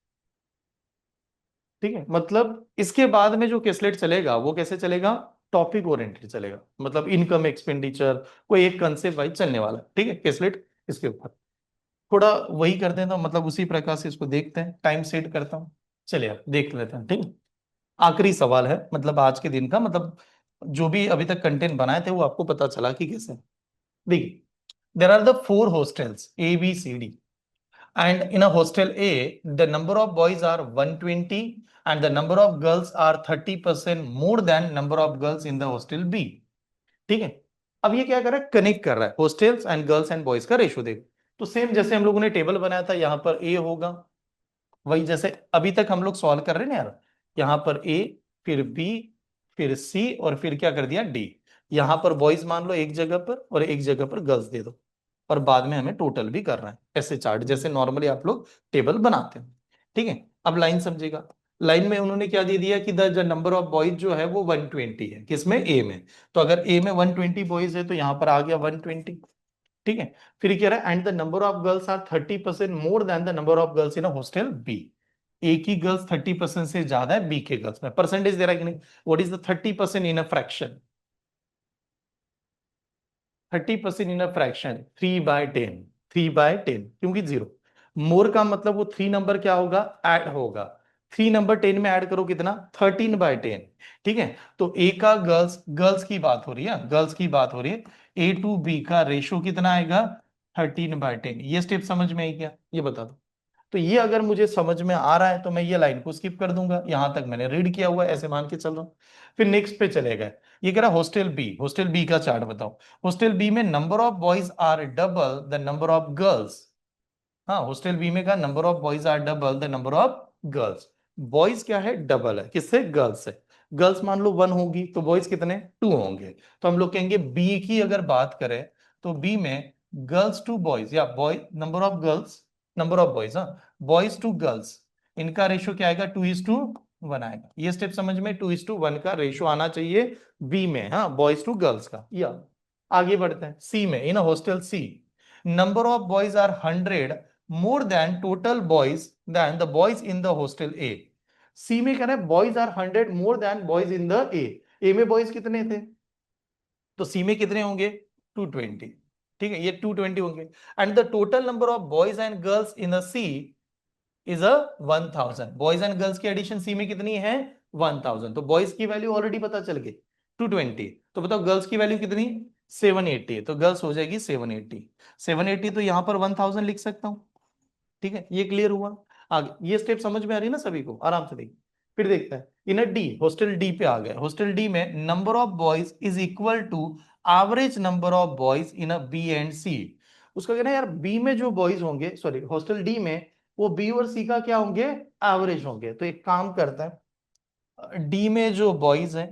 ठीक है, मतलब इसके बाद में जो केसलेट चलेगा वो कैसे चलेगा, टॉपिक ओरिएंटेड चलेगा, मतलब इनकम एक्सपेंडिचर, कोई एक कंसेप्ट वाइज चलने वाला। ठीक है, केसलेट इसके ऊपर थोड़ा वही करते हैं, तो मतलब उसी प्रकार से इसको देखते हैं, टाइम सेट करता हूँ। चलिए अब देख लेते हैं। ठीक है, आखिरी सवाल है, मतलब आज के दिन का, मतलब जो भी अभी तक कंटेंट बनाए थे वो आपको पता चला कि कैसे। देखिए, there are the 4 hostels A, B, C, D, and in a hostel A, the number of boys are 120 and the number of girls are 30% more than number of girls in the hostel B. ठीक है, अब ये क्या कर रहा है, connect कर रहा है hostels and girls and boys का रेशियो। देखो तो सेम जैसे हम लोगों ने टेबल बनाया था, यहाँ पर ए होगा, वही जैसे अभी तक हम लोग सॉल्व कर रहे हैं ना यार, यहाँ पर ए, फिर बी, फिर सी, और फिर क्या कर दिया डी। यहाँ पर बॉयज मान लो एक जगह पर और एक जगह पर गर्ल्स दे दो, और बाद में हमें टोटल भी करना है, ऐसे चार्ट जैसे नॉर्मली आप लोग टेबल बनाते हैं। ठीक है, अब लाइन समझेगा। लाइन में उन्होंने क्या दे दिया कि द नंबर ऑफ बॉयज जो है वो 120 है, किसमें, ए में। तो अगर ए में 120 बॉयज है तो यहाँ पर आ गया 120। ठीक है, फिर ये कह रहा है and the number of girls are 30% more than the number of girls in a hostel B. A की गर्ल्स 30% से ज्यादा है बी के गर्ल्स में, परसेंटेज दे रहा है कि नहीं। What is the 30% in a fraction, 30% in a fraction 3/10, 3/10 क्योंकि जीरो। मोर का मतलब वो थ्री नंबर क्या होगा, ऐड होगा। 3 नंबर 10 में ऐड करो कितना, 13/10। ठीक है, तो ए का गर्ल्स, गर्ल्स की बात हो रही है, गर्ल्स की बात हो रही है, ए टू बी का रेशो कितना आएगा, 13/10। ये स्टेप समझ में आई क्या, ये बता दो। तो ये अगर मुझे समझ में आ रहा है तो मैं ये लाइन को स्किप कर दूंगा, यहां तक मैंने रीड किया हुआ है, ऐसे मान के चल रहा हूं। फिर नेक्स्ट पे चले गए। ये कह रहा हॉस्टल बी, हॉस्टल बी का चार्ट बताओ। हॉस्टल बी में number of boys are double the number of girls. हाँ, हॉस्टल बी में का number of boys are double the number of girls. Boys क्या है, डबल है, किससे, गर्ल्स से। गर्ल्स मान लो 1 होगी तो बॉयज कितने, 2 होंगे। तो हम लोग कहेंगे बी की अगर बात करें तो बी में गर्ल्स टू बॉयज, या boy number of girls, number of boys, हाँ, बॉयज टू गर्ल्स, इनका रेशो क्या आएगा, 2:1 आएगा। ये स्टेप समझ में, 2:1 का रेशो आना चाहिए बी में, हाँ, बॉयज टू गर्ल्स का। या आगे बढ़ते हैं, सी में, in hostel C number of boys are 100 more than total boys than the boys in the hostel A। C में कह रहा है boys are 100 more than boys in the A. A में बॉयज कितने थे, तो सी में कितने होंगे, 220। ठीक है, ये 220 होंगे। And the total number of boys and girls in the C is a 1000। Boys and girls की एडिशन सी में कितनी है, 1000। तो बॉयज की वैल्यू ऑलरेडी पता चल गई 220। तो बताओ गर्ल्स की वैल्यू कितनी, 780। तो गर्ल्स हो जाएगी 780। 780 तो यहां पर 1000 लिख सकता हूं। ठीक है, ये क्लियर हुआ। आगे ये स्टेप समझ में आ रही है ना सभी को, आराम से देखिए। फिर देखते हैं इन डी, हॉस्टल डी पे आ गए। हॉस्टल डी में number of boys is equal to average number of boys in a B and C. उसका कहना है यार बी में जो बॉयज होंगे, सॉरी हॉस्टल डी में, वो बी और सी का क्या होंगे, एवरेज होंगे। तो एक काम करता है, डी में जो बॉयज हैं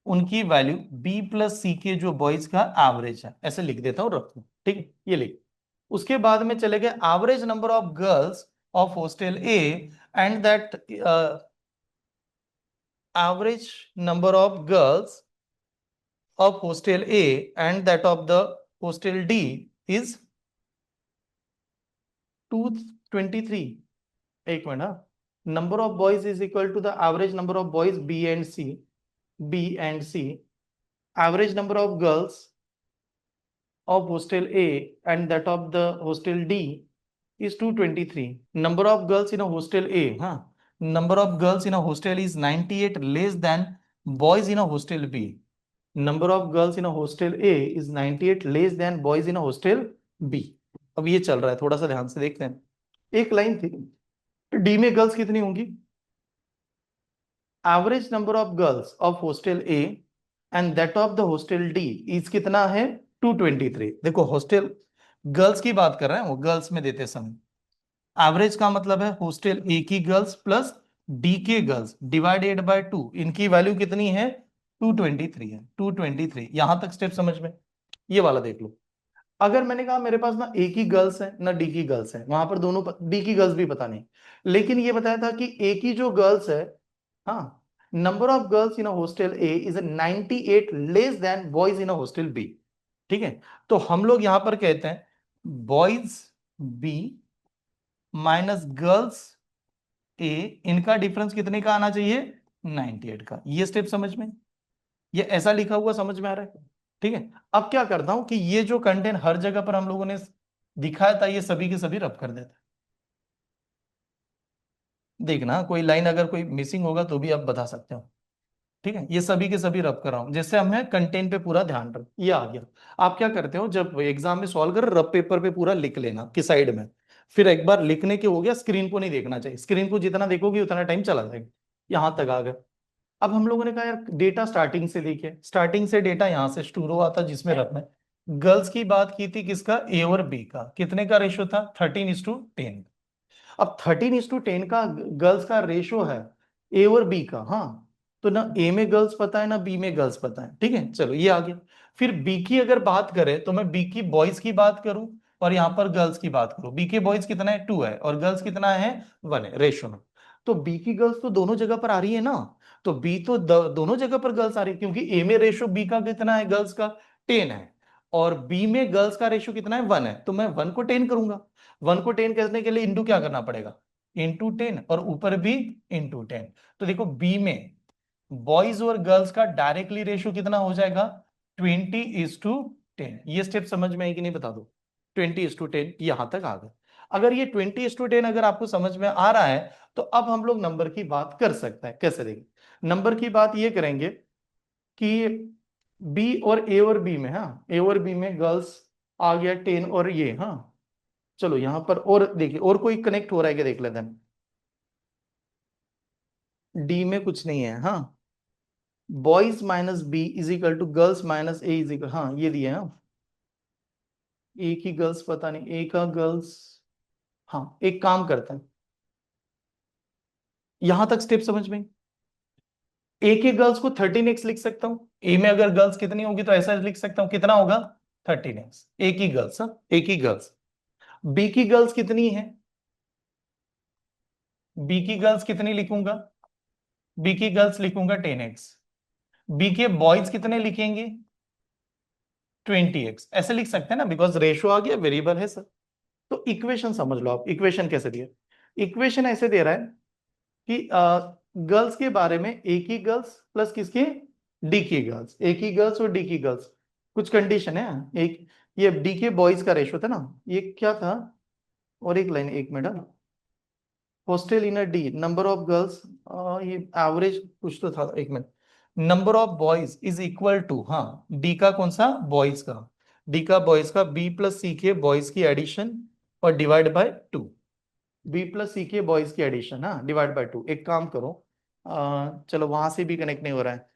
उनकी वैल्यू बी प्लस सी के जो बॉयज का एवरेज है, ऐसे लिख देता हूं, रखो। ठीक है, ये लिख। उसके बाद में चले गए average number of girls of hostel A and that average number of girls of hostel A and that of the hostel D is 223। एक मिनट, हाँ, number of boys is equal to the average number of boys B and C, B and C, average number of girls of hostel A and that of the hostel D is 223. Number of girls in a hostel A, huh? Number of girls in a hostel is 98 less than boys in a hostel B. Number of girls in a hostel A is 98 less than boys in a hostel B. अब ये चल रहा है, थोड़ा सा ध्यान से देखते हैं। एक लाइन थी, डी में गर्ल्स कितनी होंगी, average number of girls of hostel A and that of the hostel D is कितना है, 223। देखो हॉस्टल गर्ल्स की बात कर रहे हैं, वो गर्ल्स में देते समय एवरेज का मतलब है हॉस्टल ए की गर्ल्स प्लस डी के गर्ल्स डिवाइडेड बाय 2, इनकी वैल्यू कितनी है, 223 है, 223। यहां तक स्टेप समझ में। ये वाला देख लो, अगर मैंने कहा मेरे पास ना ए की गर्ल्स है ना डी की गर्ल्स है, वहां पर दोनों डी की गर्ल्स भी पता नहीं, लेकिन ये बताया था कि ए की जो गर्ल्स है, हाँ, number of girls in hostel A is 98 less than boys in hostel B. ठीक है, तो हम लोग यहां पर कहते हैं boys B minus girls A, इनका डिफरेंस कितने का आना चाहिए, 98 का। ये स्टेप समझ में, ये ऐसा लिखा हुआ समझ में आ रहा है। ठीक है, अब क्या करता हूं कि ये जो कंटेंट हर जगह पर हम लोगों ने दिखाया था, ये सभी के सभी रब कर देता है। देखना कोई लाइन अगर कोई मिसिंग होगा तो भी आप बता सकते हो। ठीक है, ये सभी के सभी रब कर रहा हूं, जिससे हमें कंटेंट पे पूरा ध्यान रख, ये आ गया। आप क्या करते हो जब एग्जाम में सॉल्व कर, रब पेपर पे पूरा लिख लेना कि साइड में, फिर एक बार लिखने के हो गया, स्क्रीन को नहीं देखना चाहिए, स्क्रीन को जितना देखोगे उतना टाइम चला जाएगा। यहां तक आ गए। अब हम लोगों ने कहा यार डेटा स्टार्टिंग से देखिए, स्टार्टिंग से डेटा यहां से शुरू हुआ था जिसमें रखना है, गर्ल्स की बात की थी किसका, ए और बी का, कितने का रेशो था, 13:10। अब 13:10 का गर्ल्स का रेशो है ए और बी का, हाँ। तो ना ए में गर्ल्स पता है ना बी में गर्ल्स पता है, ठीक है, चलो ये आ गया। फिर बी की अगर बात करें तो मैं बी की बॉयज की बात करूं और यहां पर गर्ल्स की बात करूं, बी के बॉयज कितना है 2 है और गर्ल्स कितना है 1 है रेशो में। तो बी की गर्ल्स तो दोनों जगह पर आ रही है ना, तो बी तो दोनों जगह पर गर्ल्स आ रही है, क्योंकि ए में रेशो बी का कितना है गर्ल्स का 10 है और बी में गर्ल्स का रेशो कितना है 1 है, तो मैं 1 को 10 करूंगा। 1 को 10 करने के लिए इंटू क्या करना पड़ेगा, इंटू 10 और ऊपर भी इंटू 10। तो देखो बी में बॉयज और गर्ल्स का डायरेक्टली रेशियो कितना हो जाएगा 20:10। ये स्टेप समझ में आई कि नहीं बता दो, 20:10 यहां तक आ गए। अगर ये 20:10 अगर आपको समझ में आ रहा है तो अब हम लोग नंबर की बात कर सकते हैं। कैसे देखें नंबर की बात, ये करेंगे कि बी और बी में, हाँ ए और बी में गर्ल्स आ गया 10 और ये, हाँ चलो यहां पर और देखिए और कोई कनेक्ट हो रहा है क्या देख लेते हैं। डी में कुछ नहीं है, हाँ। Boys minus B is equal to girls minus A is equal, हाँ ये दिया है, हाँ। ए की गर्ल्स पता नहीं, ए का गर्ल्स, हाँ एक काम करते हैं, यहां तक स्टेप समझ में। ए के गर्ल्स को 13x लिख सकता हूं, ए में अगर गर्ल्स कितनी होगी तो ऐसा लिख सकता हूं, कितना होगा 13x, ए की गर्ल्स, हाँ ए की गर्ल्स। बी की गर्ल्स कितनी है, बी की गर्ल्स कितनी लिखूंगा, बी की गर्ल्स लिखूंगा 10x। बी के बॉयज कितने लिखेंगे 20x, ऐसे लिख सकते हैं ना, बिकॉज रेशो आ गया वेरिएबल है सर। तो इक्वेशन समझ लो आप, इक्वेशन कैसे दिया, इक्वेशन ऐसे दे रहा है कि गर्ल्स के बारे में ए की गर्ल्स प्लस किसके डी की गर्ल्स, ए की गर्ल्स और डी की गर्ल्स, कुछ कंडीशन है, एक ये डी के बॉयज का रेशो था ना, ये क्या था, और एक लाइन एक minute, hostel in D number of girls, ये एवरेज कुछ तो था, एक minute, number of boys is equal to, हाँ डी का कौन सा बॉयज का, डी का बॉयज का बी प्लस सी के बॉयज की एडिशन और डिवाइड बाय 2, बी प्लस सी के बॉयज की एडिशन, हाँ डिवाइड बाय 2। एक काम करो, चलो वहां से भी कनेक्ट नहीं हो रहा है,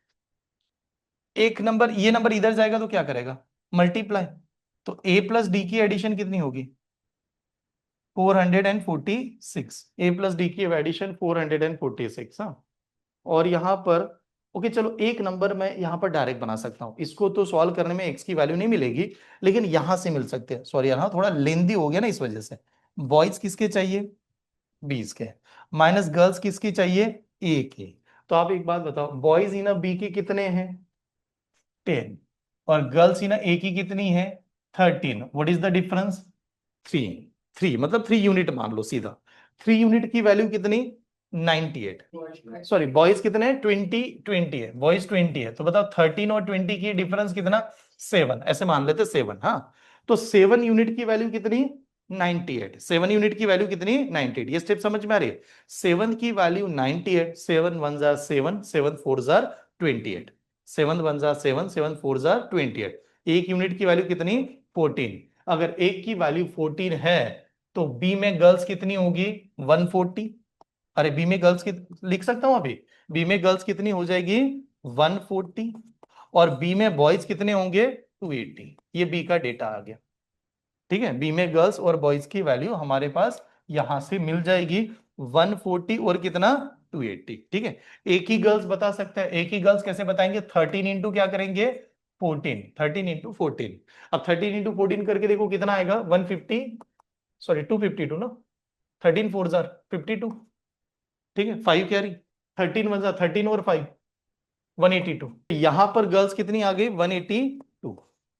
एक नंबर ये नंबर इधर जाएगा तो क्या करेगा मल्टीप्लाई, तो ए प्लस डी की एडिशन कितनी होगी 446, ए प्लस डी की एडिशन 446, हाँ। और यहां पर ओके चलो एक नंबर मैं यहां पर डायरेक्ट बना सकता हूं, इसको तो सॉल्व करने में एक्स की वैल्यू नहीं मिलेगी, लेकिन यहां से मिल सकते हैं, सॉरी यहाँ थोड़ा लेंदी हो गया ना इस वजह से। बॉयज किसके चाहिए 20 के, माइनस गर्ल्स किसकी चाहिए ए के। तो आप एक बात बताओ, बॉयज इन बी के कितने हैं 10 और गर्ल्स इन ए की कितनी है 13, व्हाट इज द डिफरेंस 3, 3 मतलब 3 यूनिट मान लो सीधा, 3 यूनिट की वैल्यू कितनी 98, सॉरी बॉयज कितने हैं 20 है, बॉयज 20 है, तो बताओ 13 और 20 की डिफरेंस कितना 7, ऐसे मान लेते 7, हाँ। तो 7 यूनिट की वैल्यू कितनी 98, 7 यूनिट की वैल्यू कितनी 98, ये स्टेप समझ में आ रही है, 7 की value 98, 7 1 jar 7, 7 4 jar 28, 7 1 jar 7, 7 4 jar 28, एक यूनिट की वैल्यू कितनी 14, अगर एक की वैल्यू 14 है तो बी में गर्ल्स कितनी होगी 140, अरे बी में गर्ल्स की लिख सकता हूं अभी, बी में गर्ल्स कितनी हो जाएगी 140 और बी में बॉयज कितने होंगे 280, ये बी का डेटा आ गया, ठीक है। बी में गर्ल्स और बॉयज की वैल्यू हमारे पास यहां से मिल जाएगी 140 और कितना 280, ठीक है। एक ही गर्ल्स बता सकते हैं, एक ही गर्ल्स कैसे बताएंगे 13 इंटू क्या करेंगे 14, 13 इंटू 14, अब 13 इंटू 14 करके देखो कितना आएगा 150, सॉरी 252 ना, 13 4 जार 52, ठीक है 5 कैरी, 13 वन जार 13 और 5 182, यहां पर गर्ल्स कितनी आ गई 182,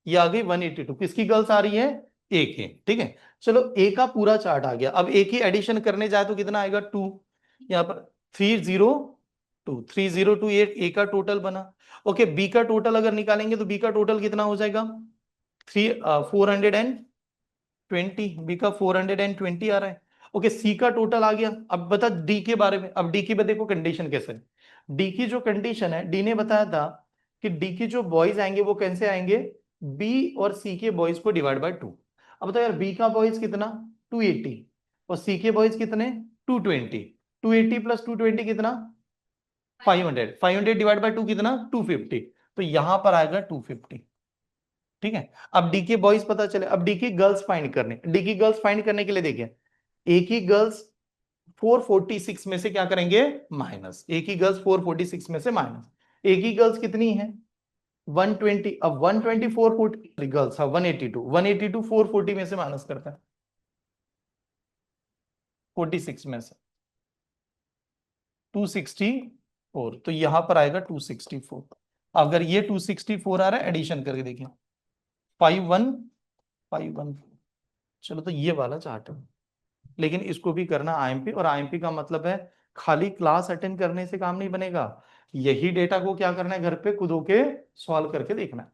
ये आ गई 182, किसकी गर्ल्स आ रही है ए के, ठीक है। चलो ए का पूरा चार्ट आ गया, अब ए की एडिशन करने जाए तो कितना आएगा 2, यहाँ पर 302, 3028 ए का टोटल बना। ओके बी का टोटल अगर निकालेंगे तो बी का टोटल कितना हो जाएगा 420, बी का 420 आ रहा है। ओके सी का टोटल आ गया, अब बता डी के बारे में, अब डी की देखो कंडीशन कैसे, डी की जो कंडीशन है डी ने बताया था कि डी के जो बॉयज आएंगे वो कैसे आएंगे बी और सी के बॉयज को डिवाइड बाय 2। अब तो यार बी का बॉयज कितना 280 और सी के बॉयज कितने 220, 280 प्लस 220 कितना 500, 500 डिवाइड बाय 2 कितना 250, तो यहां पर आएगा 250, ठीक है। अब डी के बॉयज पता चले, अब डी की गर्ल्स फाइंड करने, डी की गर्ल्स फाइंड करने के लिए देखिए, एक ही गर्ल्स 446 में से क्या करेंगे, माइनस, एक ही गर्ल्स 446 में से माइनस, एक ही गर्ल्स कितनी है 120, अब 120 440 गर्ल्स, हाँ 182, 182 440 में से माइनस करता है 46 में से 264, तो यहां पर आएगा 264। अगर ये 264 आ रहा है, एडिशन करके देखिए 5151, चलो तो ये वाला चार्ट है। लेकिन इसको भी करना आईएमपी, और आईएमपी का मतलब है खाली क्लास अटेंड करने से काम नहीं बनेगा, यही डेटा को क्या करना है, घर पे खुद होके सॉल्व करके देखना है।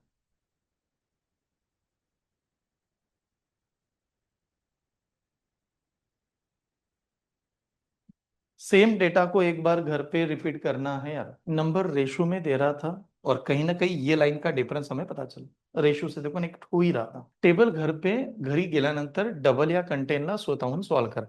सेम डेटा को एक बार घर पे रिपीट करना है यार, नंबर रेशो में दे रहा था, और कहीं ना कहीं ये लाइन का डिफरेंस हमें पता चला, रेशो से देखो एक हो ही रहा था। टेबल घर पे घरी गेल्यानंतर डबल या कंटेनला स्वतःहून सॉल्व कर,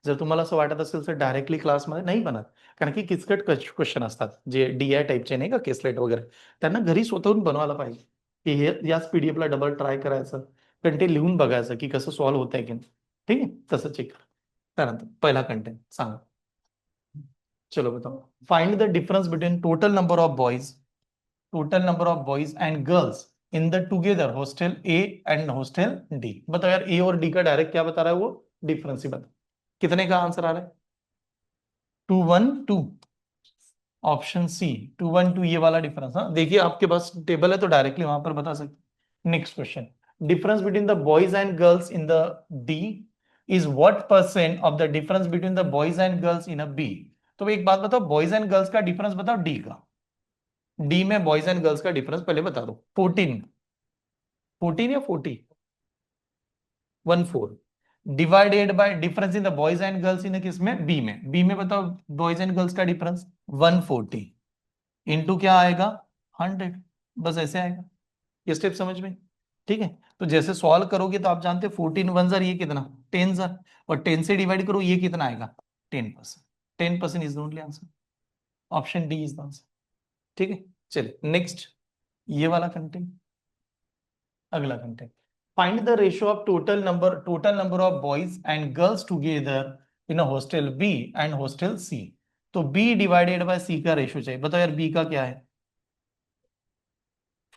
जर तुम्हाला असं वाटत असेल तर डायरेक्टली क्लासमध्ये नाही बनत, कारण की किचकट क्वेश्चन असतात जे डीआय टाईपचे नाही का, केसलेट वगैरे, त्यांना घरी स्वतःहून बनवायला पाहिजे, की हे याच पीडीएफला डबल ट्राय करायचं, कंटेंट लिहून बघायचं की कसं सॉल्व होत आहे की नाही, ठीक आहे, तसं चेक करा। त्यानंतर पहिला कंटेंट सांगा, चलो बताओ, find the difference between total number of boys and girls in the together hostel A and hostel D. बताओ यार, ए और डी का डायरेक्ट क्या बता रहा है वो, डिफरेंस ही बता, कितने का आंसर आ रहा है, 212, ऑप्शन सी 212, ये वाला डिफरेंस। हाँ देखिए आपके पास टेबल है तो डायरेक्टली वहां पर बता सकते। Next question, difference between the boys and girls in the D is what percent of the difference between the boys and girls in a B. तो एक बात बताओ, बॉयज एंड गर्ल्स का डिफरेंस बताओ डी का, डी में boys and girls का difference पहले बता दो, 14, 14 या 40, 14 divided by difference in the boys and girls in किसमें, बी में, बी में बताओ बॉयज एंड गर्ल्स का डिफरेंस 140 इंटू क्या आएगा, 100, बस ऐसे आएगा, ये स्टेप समझ में, ठीक है। तो जैसे सॉल्व करोगे तो आप जानते हो 14 वन जार ये कितना, 10 जार, और 10 से डिवाइड करो ये कितना आएगा, 10%, 10% is the only answer, option D is the answer, ठीक है। चलिए नेक्स्ट, ये वाला कंटेंट, अगला content, find the ratio of total number of boys and girls together in a hostel B and hostel C. तो बी डिवाइडेड बाय सी का ratio चाहिए, बताओ यार बी का क्या है,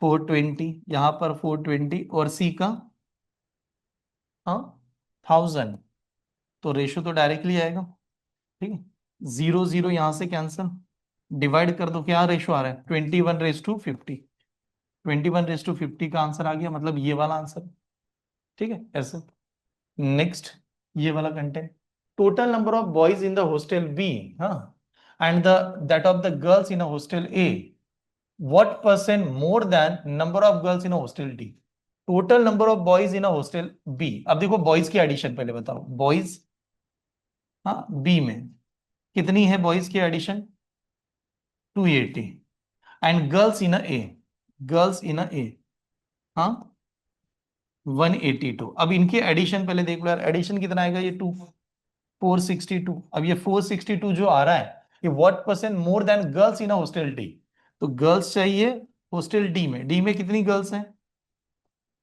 420, यहां पर 420, और सी का, हाँ 1000, तो रेशियो तो डायरेक्टली आएगा, ठीक है, जीरो जीरो यहां से कैंसिल, डिवाइड कर दो, क्या रेशियो आ रहा है 21:50, 21:50 का आंसर आ गया, मतलब ये वाला आंसर, ठीक है ऐसे। नेक्स्ट, ये वाला content, total number of boys in the hostel B, हाँ, and the that of the girls in hostel A, what percent more than number of girls in hostel D. Total number of boys in hostel B, अब देखो boys की addition पहले बताओ, boys, हाँ B में कितनी है बॉयज की addition, 280, and girls in A, girls in A, हाँ 182। अब इनके एडिशन पहले देख लो यार, एडिशन कितना आएगा, ये 462, अब ये 462 जो आ रहा है, ये what percent more then girls in hostel D, तो गर्ल्स चाहिए हॉस्टल डी में, डी में कितनी गर्ल्स हैं,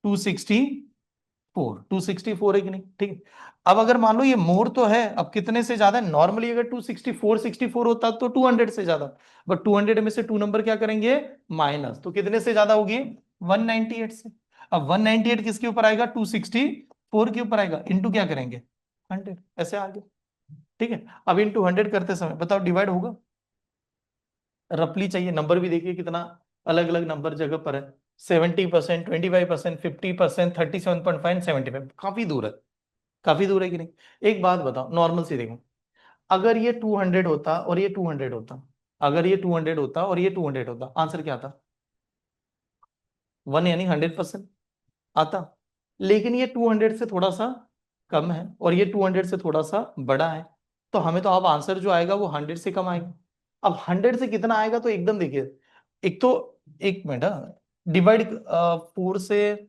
264, 264 है कि नहीं, ठीक है। अब अगर मान लो ये मोर तो है, अब कितने से ज्यादा है, नॉर्मली अगर 264 होता तो 200 से ज्यादा, बट 200 में से टू नंबर क्या करेंगे, माइनस, तो कितने से ज्यादा होगी, 198 से। अब 198 किसके ऊपर आएगा, 264 के ऊपर आएगा, इंटू क्या करेंगे, 100, ऐसे आ गया, ठीक है। अब इंटू 100 करते समय बताओ डिवाइड होगा, रफली चाहिए, नंबर भी देखिए कितना अलग अलग नंबर जगह पर है, 70%, 25%, 50%, 37.5, 75, काफी दूर है, काफी दूर है कि नहीं। एक बात बताओ, नॉर्मल सी देखो, अगर ये 200 होता और ये 200 होता, अगर ये 200 होता और ये 200 होता, आंसर क्या आता, 1, यानी 100% आता। लेकिन ये 200 से थोड़ा सा कम है और ये 200 से थोड़ा सा बड़ा है, तो हमें तो अब आंसर जो आएगा वो 100 से कम आएगा। अब 100 से कितना आएगा, तो एकदम देखिए, एक तो, एक मिनट, डिवाइड 4 से,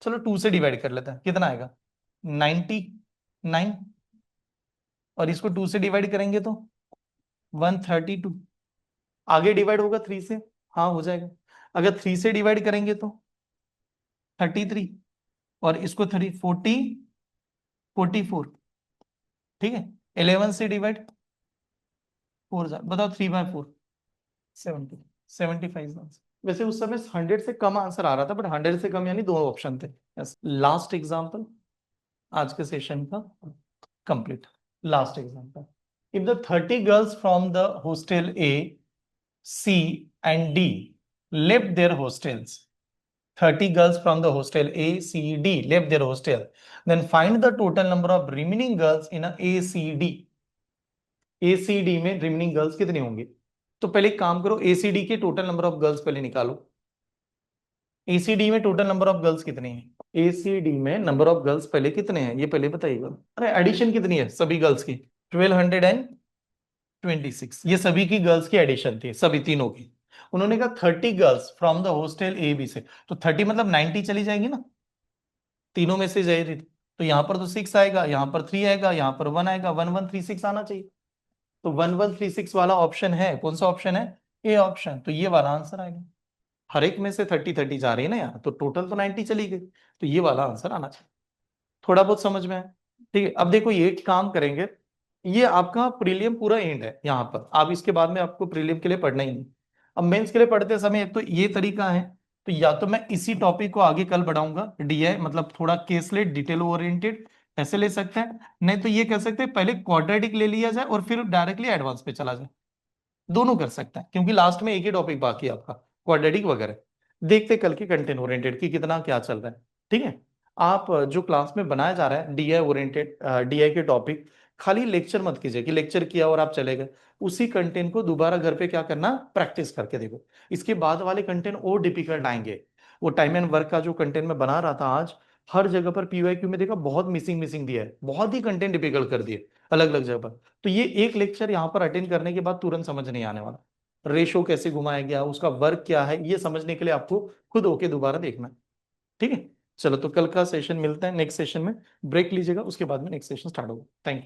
चलो 2 से डिवाइड कर लेते हैं, कितना आएगा 99, और इसको 2 से डिवाइड करेंगे तो 132, आगे डिवाइड होगा 3 से, हाँ हो जाएगा, अगर 3 से डिवाइड करेंगे तो 33 और इसको 44, ठीक है। 11 से डिवाइड 4 बताओ 3/4, 70, 75 आंसर। वैसे उस समय 100 से कम आंसर आ रहा था, बट 100 से कम यानी दोनों ऑप्शन थे। लास्ट एग्जाम्पल आज के सेशन का complete. Last example, if the 30 girls from the hostel A, C and D left their hostels, 30 girls from the hostel A, C, D left their hostel, then find the total number of remaining girls in a A, C, D. A, C, D में remaining girls कितनी होंगी? तो पहले एक काम करो, A, C, D के total number of girls पहले निकालो। A, C, D में टोटल नंबर ऑफ गर्ल्स कितनी है? A, C, D में नंबर ऑफ गर्ल्स पहले कितने हैं ये पहले बताइएगा। अरे एडिशन कितनी है सभी गर्ल्स की? 1226। ये सभी की गर्ल्स की एडिशन थी, सभी तीनों की। उन्होंने कहा 30 girls from the hostel A B से, तो 30 मतलब 90 चली जाएगी ना, तीनों में से जाएगी। तो यहाँ पर तो 6 आएगा, यहाँ पर 3 आएगा, यहाँ पर 1 आएगा, 1136 आना चाहिए। तो 1136 वाला ऑप्शन है, कौन सा ऑप्शन है? A option. तो ये वाला आंसर आएगा। हर एक में से 30 30 जा रही है ना यार, तो टोटल तो 90 चली गई, तो ये वाला आंसर आना चाहिए। थोड़ा बहुत समझ में है? ठीक है, अब देखो ये काम करेंगे, ये आपका प्रीलियम पूरा एंड है यहाँ पर, आप इसके बाद में आपको प्रीलियम के लिए पढ़ना ही नहीं। अब मेंस के लिए पढ़ते समय एक तो ये तरीका है, तो या तो मैं इसी टॉपिक को आगे कल बढ़ाऊंगा, डीआई मतलब थोड़ा केसलेट डिटेल ओरिएंटेड, ऐसे ले सकते हैं। नहीं तो ये कह सकते हैं पहले क्वाड्रेटिक ले लिया जाए और फिर डायरेक्टली एडवांस पे चला जाए, दोनों कर सकते हैं, क्योंकि लास्ट में एक ही टॉपिक बाकी है आपका, क्वाड्रेटिक वगैरह। देखते कल के कंटेंट ओरिएंटेड की कितना क्या चल रहा है। ठीक है, आप जो क्लास में बनाया जा रहा है डीआई ओरिएंटेड, डीआई के टॉपिक, खाली लेक्चर मत कीजिए कि लेक्चर किया और आप चले गए। उसी कंटेंट को दोबारा घर पे क्या करना, प्रैक्टिस करके देखो। इसके बाद वाले कंटेंट और डिफिकल्ट आएंगे। वो टाइम एंड वर्क का जो कंटेंट में बना रहा था आज, हर जगह पर पीवाईक्यू में देखा बहुत मिसिंग मिसिंग दिया है, बहुत ही कंटेंट डिफिकल्ट कर दिए अलग अलग जगह पर। तो ये एक लेक्चर यहाँ पर अटेंड करने के बाद तुरंत समझ नहीं आने वाला। रेशो कैसे घुमाया गया, उसका वर्क क्या है, ये समझने के लिए आपको खुद होके दोबारा देखना है। ठीक है, चलो तो कल का सेशन मिलता है नेक्स्ट सेशन में। ब्रेक लीजिएगा, उसके बाद में नेक्स्ट सेशन स्टार्ट होगा। Thank you.